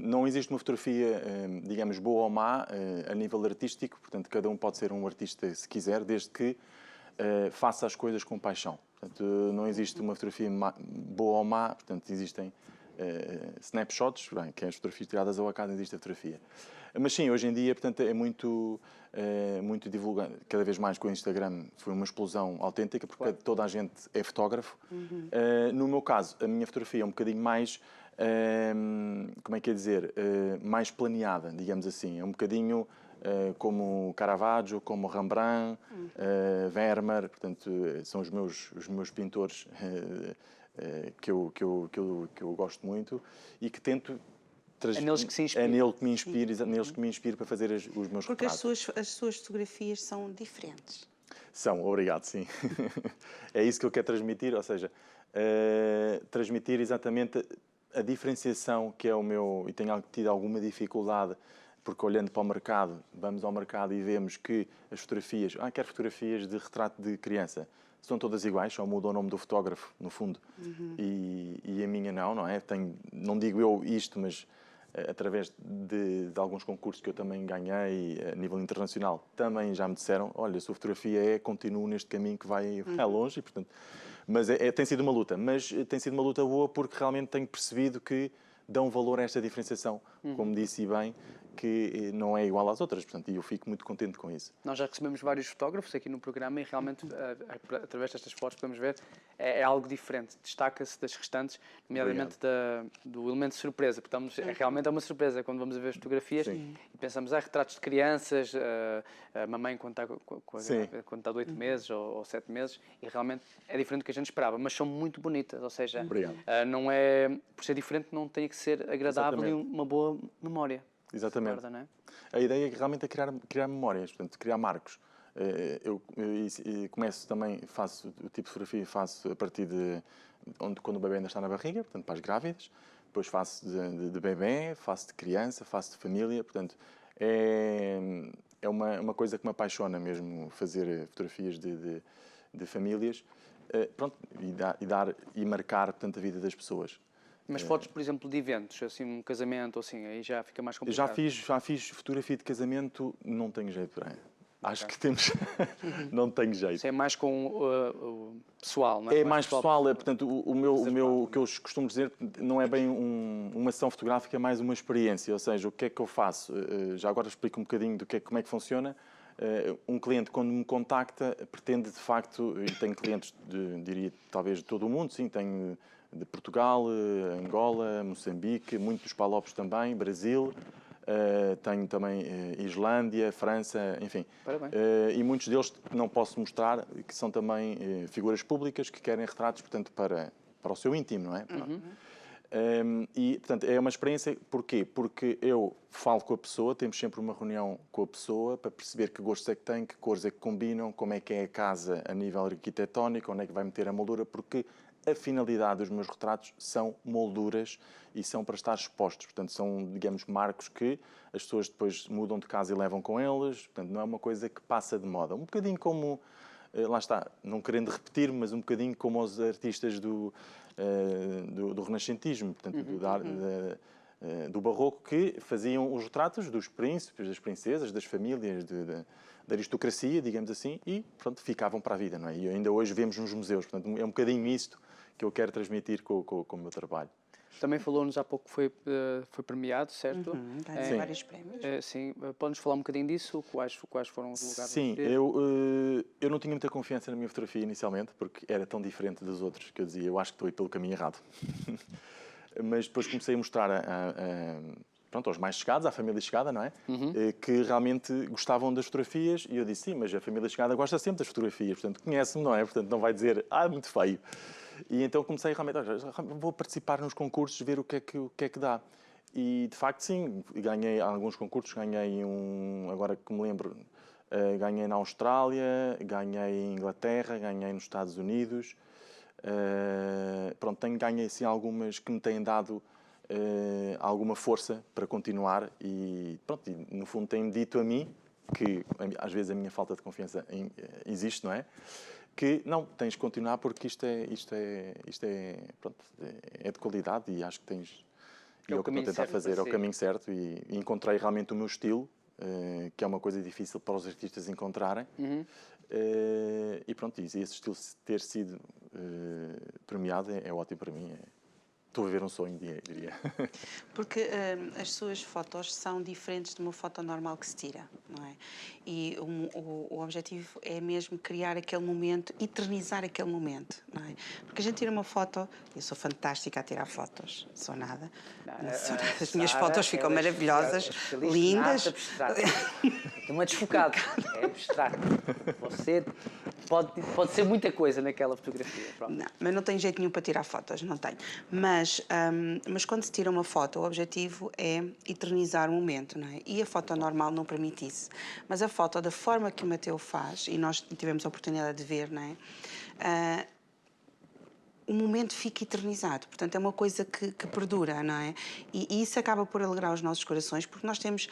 não existe uma fotografia, digamos, boa ou má a nível artístico. Portanto, cada um pode ser um artista se quiser, desde que faça as coisas com paixão. Portanto, não existe uma fotografia boa ou má. Portanto, existem snapshots, bem, que é as fotografias tiradas ao acaso existe a fotografia. Mas sim, hoje em dia, portanto, é muito divulgado, cada vez mais com o Instagram foi uma explosão autêntica, porque toda a gente é fotógrafo. No meu caso, a minha fotografia é um bocadinho mais, como é que é dizer, mais planeada, digamos assim. É um bocadinho como Caravaggio, como Rembrandt, Vermeer, portanto, são os meus pintores que eu gosto muito e que tento. É neles que se inspira. É nele que me inspira, neles que me inspiro para fazer os meus Porque retratos. as suas fotografias são diferentes. São, obrigado, sim. É isso que eu quero transmitir, ou seja, transmitir exatamente a diferenciação que é o meu, e tenho tido alguma dificuldade, porque olhando para o mercado, vamos ao mercado e vemos que as fotografias, quero fotografias de retrato de criança, são todas iguais, só muda o nome do fotógrafo, no fundo, e a minha não é? Não digo eu isto, mas através de alguns concursos que eu também ganhei a nível internacional, também já me disseram, olha, a sua fotografia continuo neste caminho que vai longe, e, portanto, mas tem sido uma luta, mas tem sido uma luta boa porque realmente tenho percebido que dão valor a esta diferenciação, como disse bem, que não é igual às outras, portanto, e eu fico muito contente com isso. Nós já recebemos vários fotógrafos aqui no programa e realmente, através destas fotos, podemos ver, é algo diferente. Destaca-se das restantes, nomeadamente do elemento de surpresa, porque realmente é uma surpresa quando vamos a ver as fotografias e pensamos, retratos de crianças, a mamãe quando está de 8 meses ou 7 meses, e realmente é diferente do que a gente esperava, mas são muito bonitas, ou seja, não é, por ser diferente, não tem que ser agradável e uma boa memória. Exatamente. Guarda, não é? A ideia é realmente criar memórias, portanto, criar marcos. Eu começo também, faço o tipo de fotografia, faço a partir de quando o bebê ainda está na barriga, portanto, para as grávidas. Depois faço de bebê, faço de criança, faço de família. Portanto, é uma coisa que me apaixona mesmo, fazer fotografias de famílias. Pronto, e marcar, portanto, a vida das pessoas. Mas fotos, por exemplo, de eventos, assim, um casamento, assim, aí já fica mais complicado. Já fiz fotografia de casamento, não tenho jeito para Acho que temos... não tenho jeito. Isso é mais com o pessoal, não é? É mais pessoal, portanto, o que eu costumo dizer não é bem uma sessão fotográfica, é mais uma experiência, ou seja, o que é que eu faço? Já agora explico um bocadinho como é que funciona. Um cliente, quando me contacta, pretende, de facto, e tenho clientes, diria, talvez de todo o mundo, sim, tenho de Portugal, Angola, Moçambique, muitos dos Palopes também, Brasil, tenho também Islândia, França, enfim. E muitos deles não posso mostrar, que são também figuras públicas que querem retratos, portanto, para o seu íntimo, não é? E, portanto, é uma experiência, porquê? Porque eu falo com a pessoa, temos sempre uma reunião com a pessoa para perceber que gostos é que tem, que cores é que combinam, como é que é a casa a nível arquitetónico, onde é que vai meter a moldura, porque a finalidade dos meus retratos são molduras e são para estar expostos. Portanto, são, digamos, marcos que as pessoas depois mudam de casa e levam com eles. Portanto, não é uma coisa que passa de moda. Um bocadinho como, lá está, não querendo repetir, mas um bocadinho como os artistas do renascentismo, portanto, do barroco, que faziam os retratos dos príncipes, das princesas, das famílias, da aristocracia, digamos assim, e pronto, ficavam para a vida, não é? E ainda hoje vemos nos museus. Portanto, é um bocadinho isto que eu quero transmitir com o meu trabalho. Também falou-nos há pouco que foi premiado, certo? Ganhou vários prémios. Sim, pode-nos falar um bocadinho disso? Quais foram os lugares? Sim, eu não tinha muita confiança na minha fotografia inicialmente, porque era tão diferente dos outros que eu dizia, eu acho que estou aí pelo caminho errado. Mas depois comecei a mostrar pronto, aos mais chegados, à família chegada, não é? Que realmente gostavam das fotografias, e eu disse, sim, mas a família chegada gosta sempre das fotografias, portanto, conhece-me, não é? Portanto, não vai dizer, é muito feio. E então comecei realmente, vou participar nos concursos, ver o que é que dá. E, de facto, sim, ganhei alguns concursos, ganhei agora que me lembro, ganhei na Austrália, ganhei em Inglaterra, ganhei nos Estados Unidos. Pronto, ganhei assim algumas que me têm dado alguma força para continuar e, pronto, e no fundo têm-me dito a mim, que às vezes a minha falta de confiança existe, não é? Que não, tens de continuar porque isto é de qualidade e acho que tens... É o que estou a tentar fazer, é o caminho certo e encontrei realmente o meu estilo, que é uma coisa difícil para os artistas encontrarem. E pronto, e esse estilo ter sido premiado é ótimo para mim. estou a ver um sonho, diria. Porque as suas fotos são diferentes de uma foto normal que se tira, não é? E o objetivo é mesmo criar aquele momento, eternizar aquele momento, não é? Porque a gente tira uma foto, eu sou fantástica a tirar fotos, sou nada. As minhas fotos ficam maravilhosas, lindas. É uma desfocada, é abstrato. Você pode ser muita coisa naquela fotografia. Pronto. Não, mas não tem jeito nenhum para tirar fotos, não tem. Mas quando se tira uma foto, o objetivo é eternizar o momento, não é? E a foto normal não permite isso. Mas a foto, da forma que o Mateu faz, e nós tivemos a oportunidade de ver, não é? O momento fica eternizado, portanto é uma coisa que perdura, não é? E isso acaba por alegrar os nossos corações, porque nós tiramos,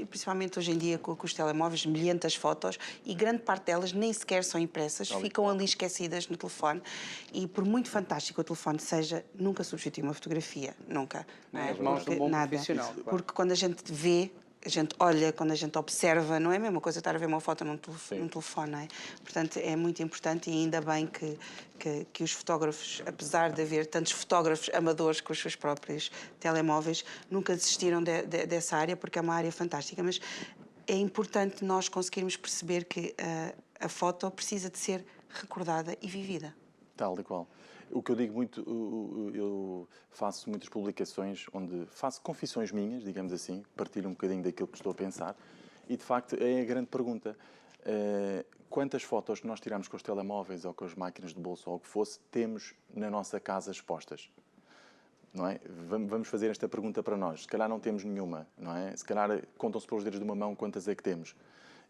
principalmente hoje em dia com os telemóveis, milhentas fotos e grande parte delas nem sequer são impressas, ficam ali esquecidas no telefone e por muito fantástico o telefone seja, nunca substitui uma fotografia, nunca. Não é? As mãos de um bom Nada. profissional. Claro. Porque quando a gente vê, a gente olha, quando a gente observa, não é a mesma coisa estar a ver uma foto num telefone, não é? Portanto, é muito importante e ainda bem que os fotógrafos, apesar de haver tantos fotógrafos amadores com os seus próprios telemóveis, nunca desistiram dessa área, porque é uma área fantástica. Mas é importante nós conseguirmos perceber que a foto precisa de ser recordada e vivida. Tal e qual. O que eu digo muito, eu faço muitas publicações onde faço confissões minhas, digamos assim, partilho um bocadinho daquilo que estou a pensar e, de facto, é a grande pergunta. Quantas fotos que nós tiramos com os telemóveis ou com as máquinas de bolso ou o que fosse, temos na nossa casa expostas? Não é? Vamos fazer esta pergunta para nós. Se calhar não temos nenhuma, não é? Se calhar contam-se pelos dedos de uma mão quantas é que temos.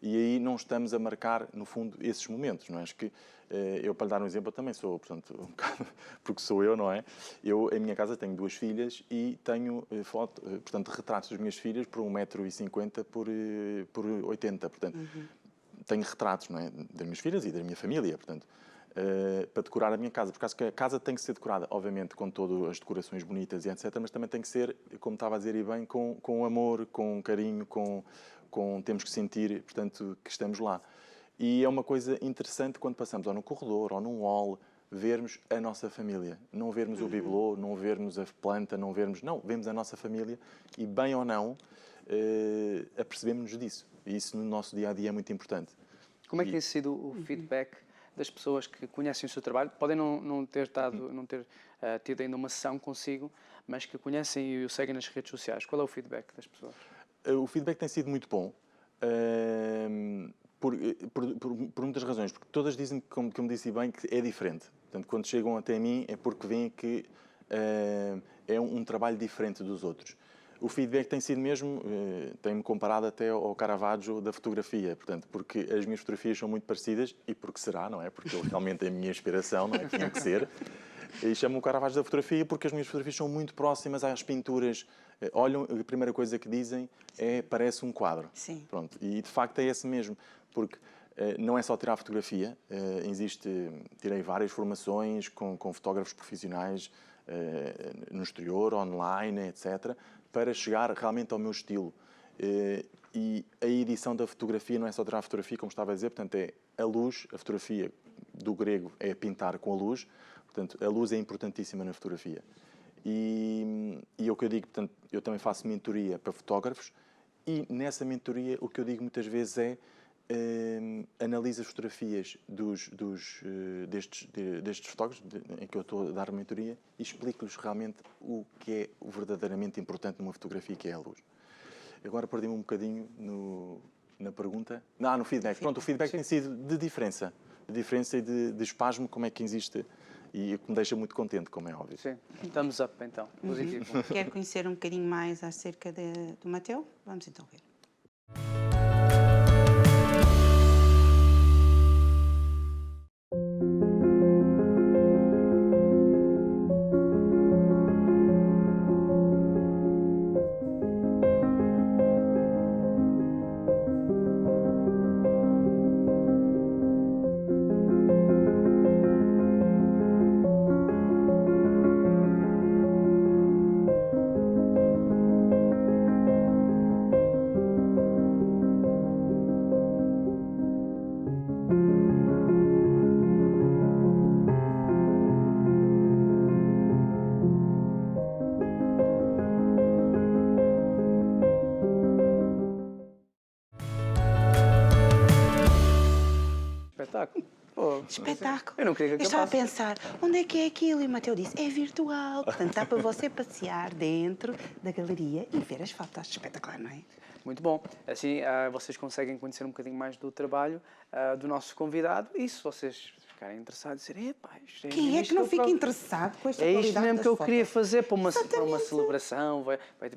E aí não estamos a marcar, no fundo, esses momentos, não é? Acho que eu, para lhe dar um exemplo, eu também sou, portanto, um bocado, porque sou eu, não é? Eu, em minha casa, tenho 2 filhas e tenho retratos das minhas filhas por 1,50 m por 80, portanto, tenho retratos, não é? Das minhas filhas e da minha família, portanto, para decorar a minha casa, porque a casa tem que ser decorada, obviamente, com todas as decorações bonitas e etc., mas também tem que ser, como estava a dizer e bem, com amor, com carinho, temos que sentir, portanto, que estamos lá. E é uma coisa interessante quando passamos ou no corredor ou num hall, vermos a nossa família. Não vermos o bibelô, não vermos a planta, vemos a nossa família e, bem ou não, apercebemos-nos disso. E isso no nosso dia-a-dia é muito importante. Como é que tem sido o feedback das pessoas que conhecem o seu trabalho? Podem não ter tido ainda uma sessão consigo, mas que conhecem e o seguem nas redes sociais. Qual é o feedback das pessoas? O feedback tem sido muito bom, por muitas razões, porque todas dizem, como me disse bem, que é diferente. Portanto, quando chegam até mim é porque veem que é um trabalho diferente dos outros. O feedback tem sido mesmo, tem-me comparado até ao Caravaggio da fotografia, portanto, porque as minhas fotografias são muito parecidas, e porque será, não é? Porque ele realmente é a minha inspiração, não é? Tinha que ser. E chamo o Caravaggio da fotografia porque as minhas fotografias são muito próximas às pinturas. Olham, a primeira coisa que dizem é parece um quadro. Sim. Pronto. E de facto é esse mesmo, porque não é só tirar a fotografia, tirei várias formações com fotógrafos profissionais no exterior, online, etc., para chegar realmente ao meu estilo. E a edição da fotografia não é só tirar a fotografia, como estava a dizer, portanto é a luz, a fotografia do grego é pintar com a luz, portanto a luz é importantíssima na fotografia. E é o que eu digo, portanto, eu também faço mentoria para fotógrafos e nessa mentoria o que eu digo muitas vezes é analisa as fotografias destes fotógrafos em que eu estou a dar a mentoria e explico-lhes realmente o que é o verdadeiramente importante numa fotografia, que é a luz. Agora perdi-me um bocadinho na pergunta. No feedback. Pronto, o feedback tem sido de diferença e de espasmo, como é que existe, e que me deixa muito contente, como é óbvio. Sim, thumbs up então, positivo. Quer conhecer um bocadinho mais acerca do Mateu? Vamos então ver. Espetáculo. Eu não queria que Eu estava a acabasse. pensar, onde é que é aquilo? E o Mateu disse, é virtual. Portanto, dá para você passear dentro da galeria e ver as fotos. Espetacular, não é? Muito bom. Assim, vocês conseguem conhecer um bocadinho mais do trabalho do nosso convidado e se vocês ficarem interessados, dizerem, epá, isto é Quem mesmo é isto que não eu fica procuro." interessado com esta É qualidade isto mesmo das que eu fotos? queria fazer para uma Exatamente. celebração.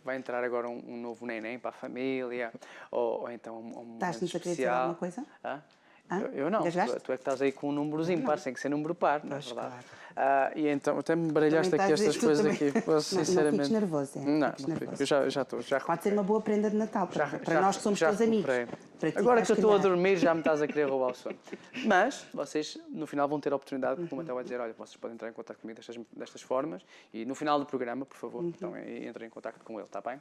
Vai entrar agora um novo neném para a família, ou então um momento Estás-nos a querer dizer especial. alguma coisa? Hã? Hã? Eu não, Engasgaste? tu é que estás aí com um númerozinho par, tem que ser número par, não é Pois, verdade? claro. E então, até me baralhaste Também aqui estás a estas dizer, tu coisas também- aqui, posso, Não sinceramente. fiques nervoso, é? Não, Fiques não fico, nervoso. eu já estou, já Pode ser uma boa prenda de Natal para nós que somos já teus amigos. recuperei. Para ti, Agora vais que eu estou a calhar. dormir, já me estás a querer roubar o sono. Mas vocês, no final, vão ter a oportunidade, como até vai dizer, olha, vocês podem entrar em contato comigo destas formas e no final do programa, por favor, então, entrem em contato com ele, está bem?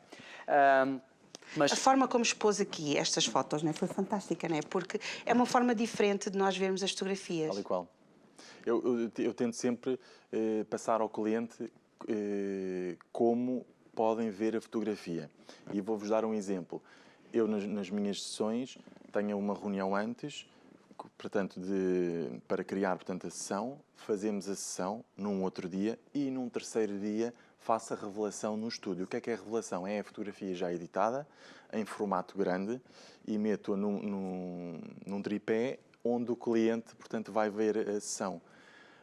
Mas A forma como expôs aqui estas fotos, né, foi fantástica, né? Porque é uma forma diferente de nós vermos as fotografias. Tal e qual. Eu tento sempre passar ao cliente como podem ver a fotografia. E vou-vos dar um exemplo. Eu, nas minhas sessões, tenho uma reunião antes, portanto, para criar portanto, a sessão, fazemos a sessão num outro dia e num terceiro dia faço a revelação no estúdio. O que é a revelação? É a fotografia já editada, em formato grande, e meto-a num tripé onde o cliente, portanto, vai ver a sessão.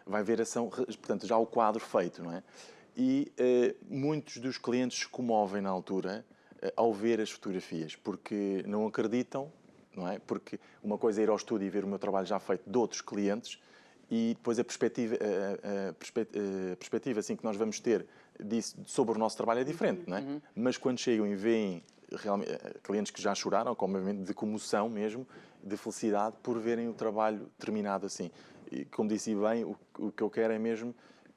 Vai ver a sessão, portanto, já o quadro feito, não é? E muitos dos clientes se comovem na altura ao ver as fotografias, porque não acreditam, não é? Porque uma coisa é ir ao estúdio e ver o meu trabalho já feito de outros clientes e depois a perspectiva assim, que nós vamos ter disso, sobre o nosso trabalho é diferente, não é? Mas quando chegam e veem realmente, clientes que já choraram, obviamente de comoção mesmo, de felicidade por verem o trabalho terminado assim. E, como disse bem, o que eu quero é mesmo,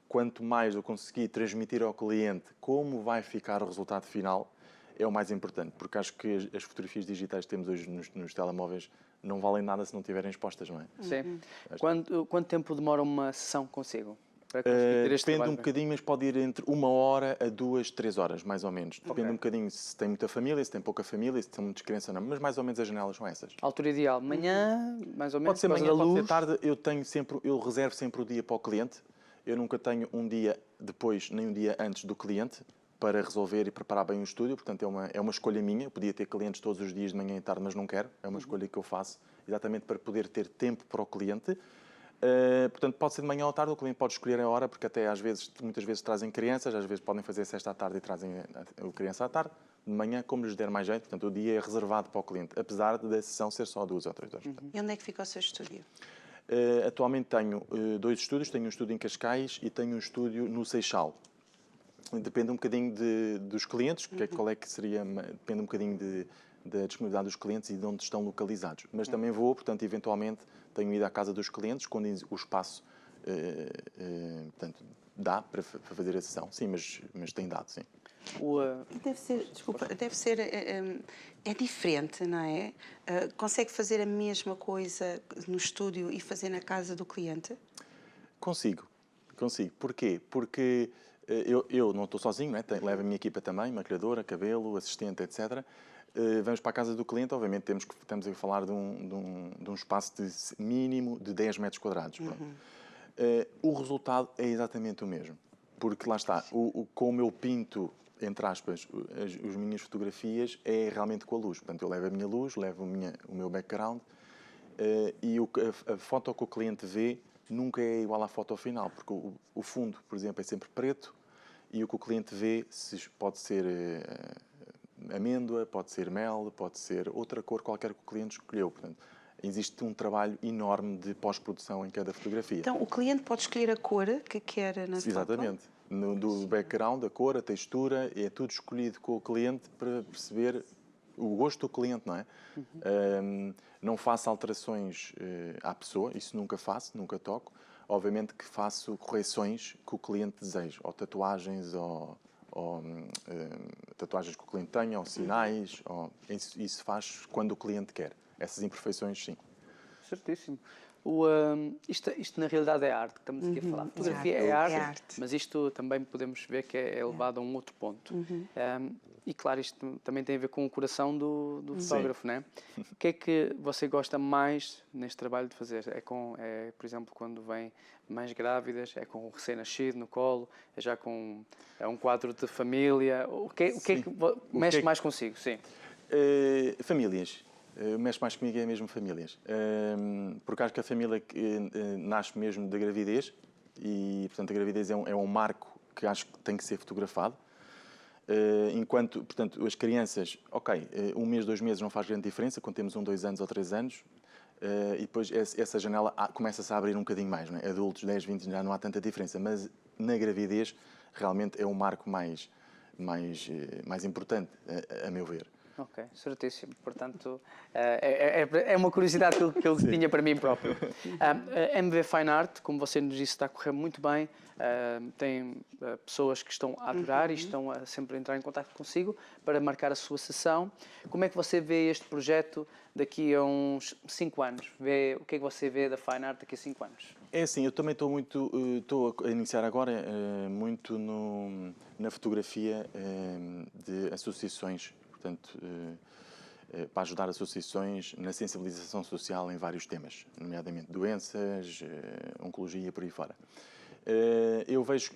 quanto mais eu conseguir transmitir ao cliente como vai ficar o resultado final, é o mais importante, porque acho que as fotografias digitais que temos hoje nos telemóveis não valem nada se não estiverem expostas, não é? sim. Quanto tempo demora uma sessão consigo? Para conseguir ter este Depende trabalho um bem? bocadinho, mas pode ir entre 1 hora a 2, 3 horas, mais ou menos. Depende um bocadinho se tem muita família, se tem pouca família, se tem muitas crianças ou não, mas mais ou menos as janelas são essas. A altura ideal, manhã, mais ou menos, Pode ser por causa manhã, da pode ser luz. tarde, eu reservo sempre o dia para o cliente. Eu nunca tenho um dia depois, nem um dia antes do cliente, para resolver e preparar bem o estúdio, portanto é uma escolha minha. Eu podia ter clientes todos os dias de manhã e tarde, mas não quero. É uma escolha que eu faço, exatamente para poder ter tempo para o cliente. Portanto, pode ser de manhã ou tarde, o cliente pode escolher a hora, porque até muitas vezes trazem crianças, às vezes podem fazer sexta à tarde e trazem a criança à tarde, de manhã, como lhes der mais jeito, portanto o dia é reservado para o cliente, apesar da sessão ser só 2 ou 3 horas. E onde é que fica o seu estúdio? Atualmente tenho 2 estúdios, tenho um estúdio em Cascais e tenho um estúdio no Seixal. Depende um bocadinho dos clientes, qual é que seria, depende um bocadinho da disponibilidade dos clientes e de onde estão localizados. Mas também vou, portanto, eventualmente, tenho ido à casa dos clientes, quando o espaço portanto, dá para fazer a sessão. Sim, mas tem dado, sim. Deve ser, desculpa, é diferente, não é? Consegue fazer a mesma coisa no estúdio e fazer na casa do cliente? Consigo. Porquê? Porque eu não estou sozinho, não é? Levo a minha equipa também, maquilhadora, cabelo, assistente, etc. Vamos para a casa do cliente, obviamente estamos a falar de um espaço de mínimo de 10 metros quadrados. O resultado é exatamente o mesmo, porque lá está, como eu pinto, entre aspas, as minhas fotografias, é realmente com a luz. Portanto, eu levo a minha luz, levo o meu background e a foto que o cliente vê nunca é igual à foto final, porque o fundo, por exemplo, é sempre preto e o que o cliente vê pode ser amêndoa, pode ser mel, pode ser outra cor qualquer que o cliente escolheu. Portanto, existe um trabalho enorme de pós-produção em cada fotografia. Então, o cliente pode escolher a cor que quer na foto? Exatamente. Do background, a cor, a textura, é tudo escolhido com o cliente para perceber o gosto do cliente, não é? Não faço alterações à pessoa, isso nunca faço, nunca toco. Obviamente que faço correções que o cliente deseja, ou tatuagens, ou tatuagens que o cliente tenha, ou sinais, isso faz quando o cliente quer. Essas imperfeições, sim. Certíssimo. Isto na realidade é arte que estamos aqui a falar. Fotografia é arte, mas isto também podemos ver que é levado a um outro ponto. E claro, isto também tem a ver com o coração do fotógrafo, não é? O que é que você gosta mais neste trabalho de fazer? Por exemplo, quando vem mães grávidas, é com o recém-nascido no colo, é já com um quadro de família? O que é que mexe mais consigo? Sim. Famílias. Mexe mais comigo é mesmo famílias. Porque acho que a família nasce mesmo da gravidez e, portanto, a gravidez é um marco que acho que tem que ser fotografado. Enquanto, portanto, as crianças, ok, 1 mês, 2 meses não faz grande diferença, quando temos 1, 2 anos ou 3 anos, e depois essa janela começa-se a abrir um bocadinho mais, não é? Adultos, 10, 20, já não há tanta diferença, mas na gravidez realmente é o marco mais importante, a meu ver. Ok, certíssimo. Portanto, é uma curiosidade que eu tinha para mim próprio. A MV Fine Art, como você nos disse, está a correr muito bem. Tem pessoas que estão a adorar e estão a sempre entrar em contato consigo para marcar a sua sessão. Como é que você vê este projeto daqui a uns 5 anos? O que é que você vê da Fine Art daqui a 5 anos? É assim, eu também estou a iniciar agora muito na fotografia de associações. Portanto, para ajudar associações na sensibilização social em vários temas, nomeadamente doenças, oncologia, por aí fora. Eu vejo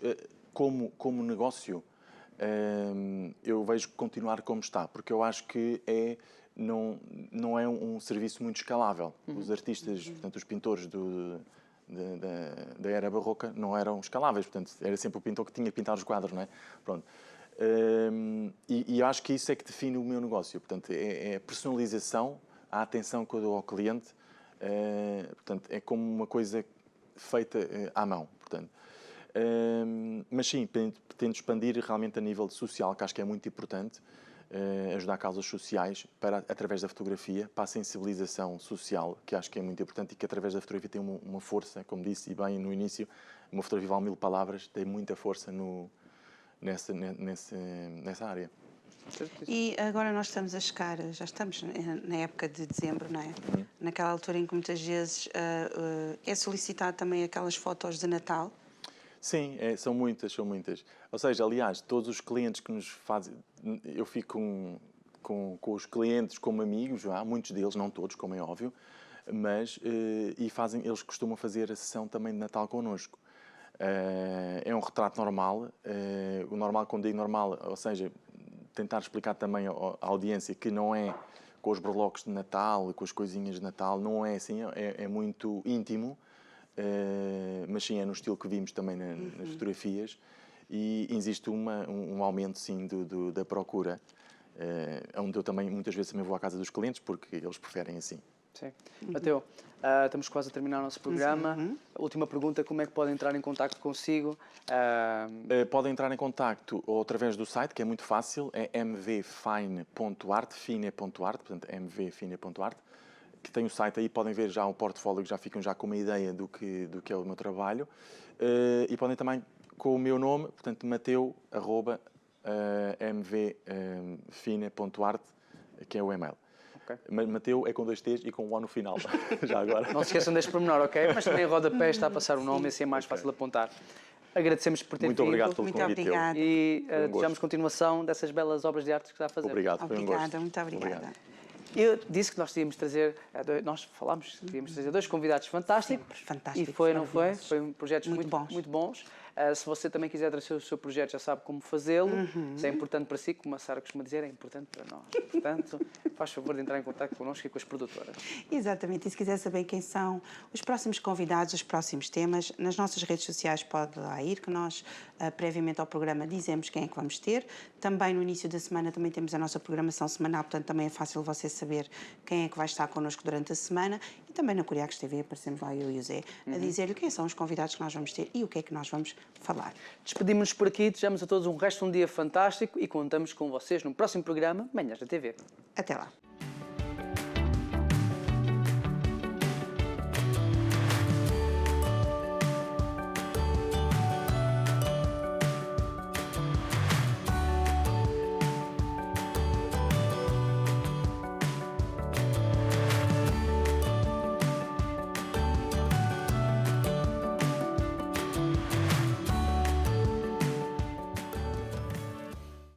como negócio, eu vejo continuar como está, porque eu acho que não é um serviço muito escalável. Os artistas, portanto, os pintores da era barroca não eram escaláveis, portanto, era sempre o pintor que tinha que pintar os quadros, não é? Pronto. E acho que isso é que define o meu negócio. Portanto, é a personalização, a atenção que eu dou ao cliente. Portanto, é como uma coisa feita à mão. Portanto, mas sim, pretendo expandir realmente a nível social, que acho que é muito importante, ajudar causas sociais através da fotografia, para a sensibilização social, que acho que é muito importante e que através da fotografia tem uma força, como disse e bem no início, uma fotografia vale 1000 palavras, tem muita força nessa área. E agora nós estamos a chegar, já estamos na época de dezembro, não é? Naquela altura em que muitas vezes é solicitado também aquelas fotos de Natal. Sim, são muitas. Ou seja, aliás, todos os clientes que nos fazem... Eu fico com os clientes como amigos, muitos deles, não todos, como é óbvio, mas eles costumam fazer a sessão também de Natal connosco. É um retrato normal, o normal, quando digo normal, ou seja, tentar explicar também à audiência que não é com os berloques de Natal, com as coisinhas de Natal, não é assim, é muito íntimo, mas sim, é no estilo que vimos também nas fotografias, e existe um aumento, sim, da procura, onde eu também, muitas vezes, também vou à casa dos clientes, porque eles preferem assim. Sim. Mateu, estamos quase a terminar o nosso programa. A última pergunta, como é que podem entrar em contacto consigo? Podem entrar em contacto ou através do site, que é muito fácil, é mvfine.art, fine.art, portanto mvfine.art, que tem o site aí, podem ver já o portfólio, que já ficam já com uma ideia do que é o meu trabalho. E podem também, com o meu nome, portanto, mateu@mvfine.art, que é o e-mail. Okay. Mateu é com 2 T's e com um O no final, já agora. Não se esqueçam deste pormenor, ok? Mas também em rodapé está a passar o nome, assim é mais fácil de apontar. Agradecemos por ter vindo. Muito obrigado pelo Muito convite. obrigada. E desejamos continuação dessas belas obras de arte que está a fazer. Obrigado, foi um gosto. Obrigada, muito obrigada. Obrigado. Eu disse que nós íamos trazer, nós falámos que íamos trazer 2 convidados fantásticos. Fantástico. E foi, não foi? Foi projetos Muito bons. Muito bons. Se você também quiser trazer o seu projeto, já sabe como fazê-lo. Se é importante para si, como a Sara costuma dizer, é importante para nós. Portanto, faz favor de entrar em contato connosco e com as produtoras. Exatamente. E se quiser saber quem são os próximos convidados, os próximos temas, nas nossas redes sociais pode lá ir, que nós, previamente ao programa, dizemos quem é que vamos ter. Também no início da semana também temos a nossa programação semanal, portanto também é fácil você saber quem é que vai estar connosco durante a semana. E também na Curiacos TV aparecemos lá eu e o Zé a dizer-lhe quem são os convidados que nós vamos ter e o que é que nós vamos falar. Despedimos-nos por aqui, desejamos a todos um resto de um dia fantástico e contamos com vocês no próximo programa, Manhãs da TV. Até lá.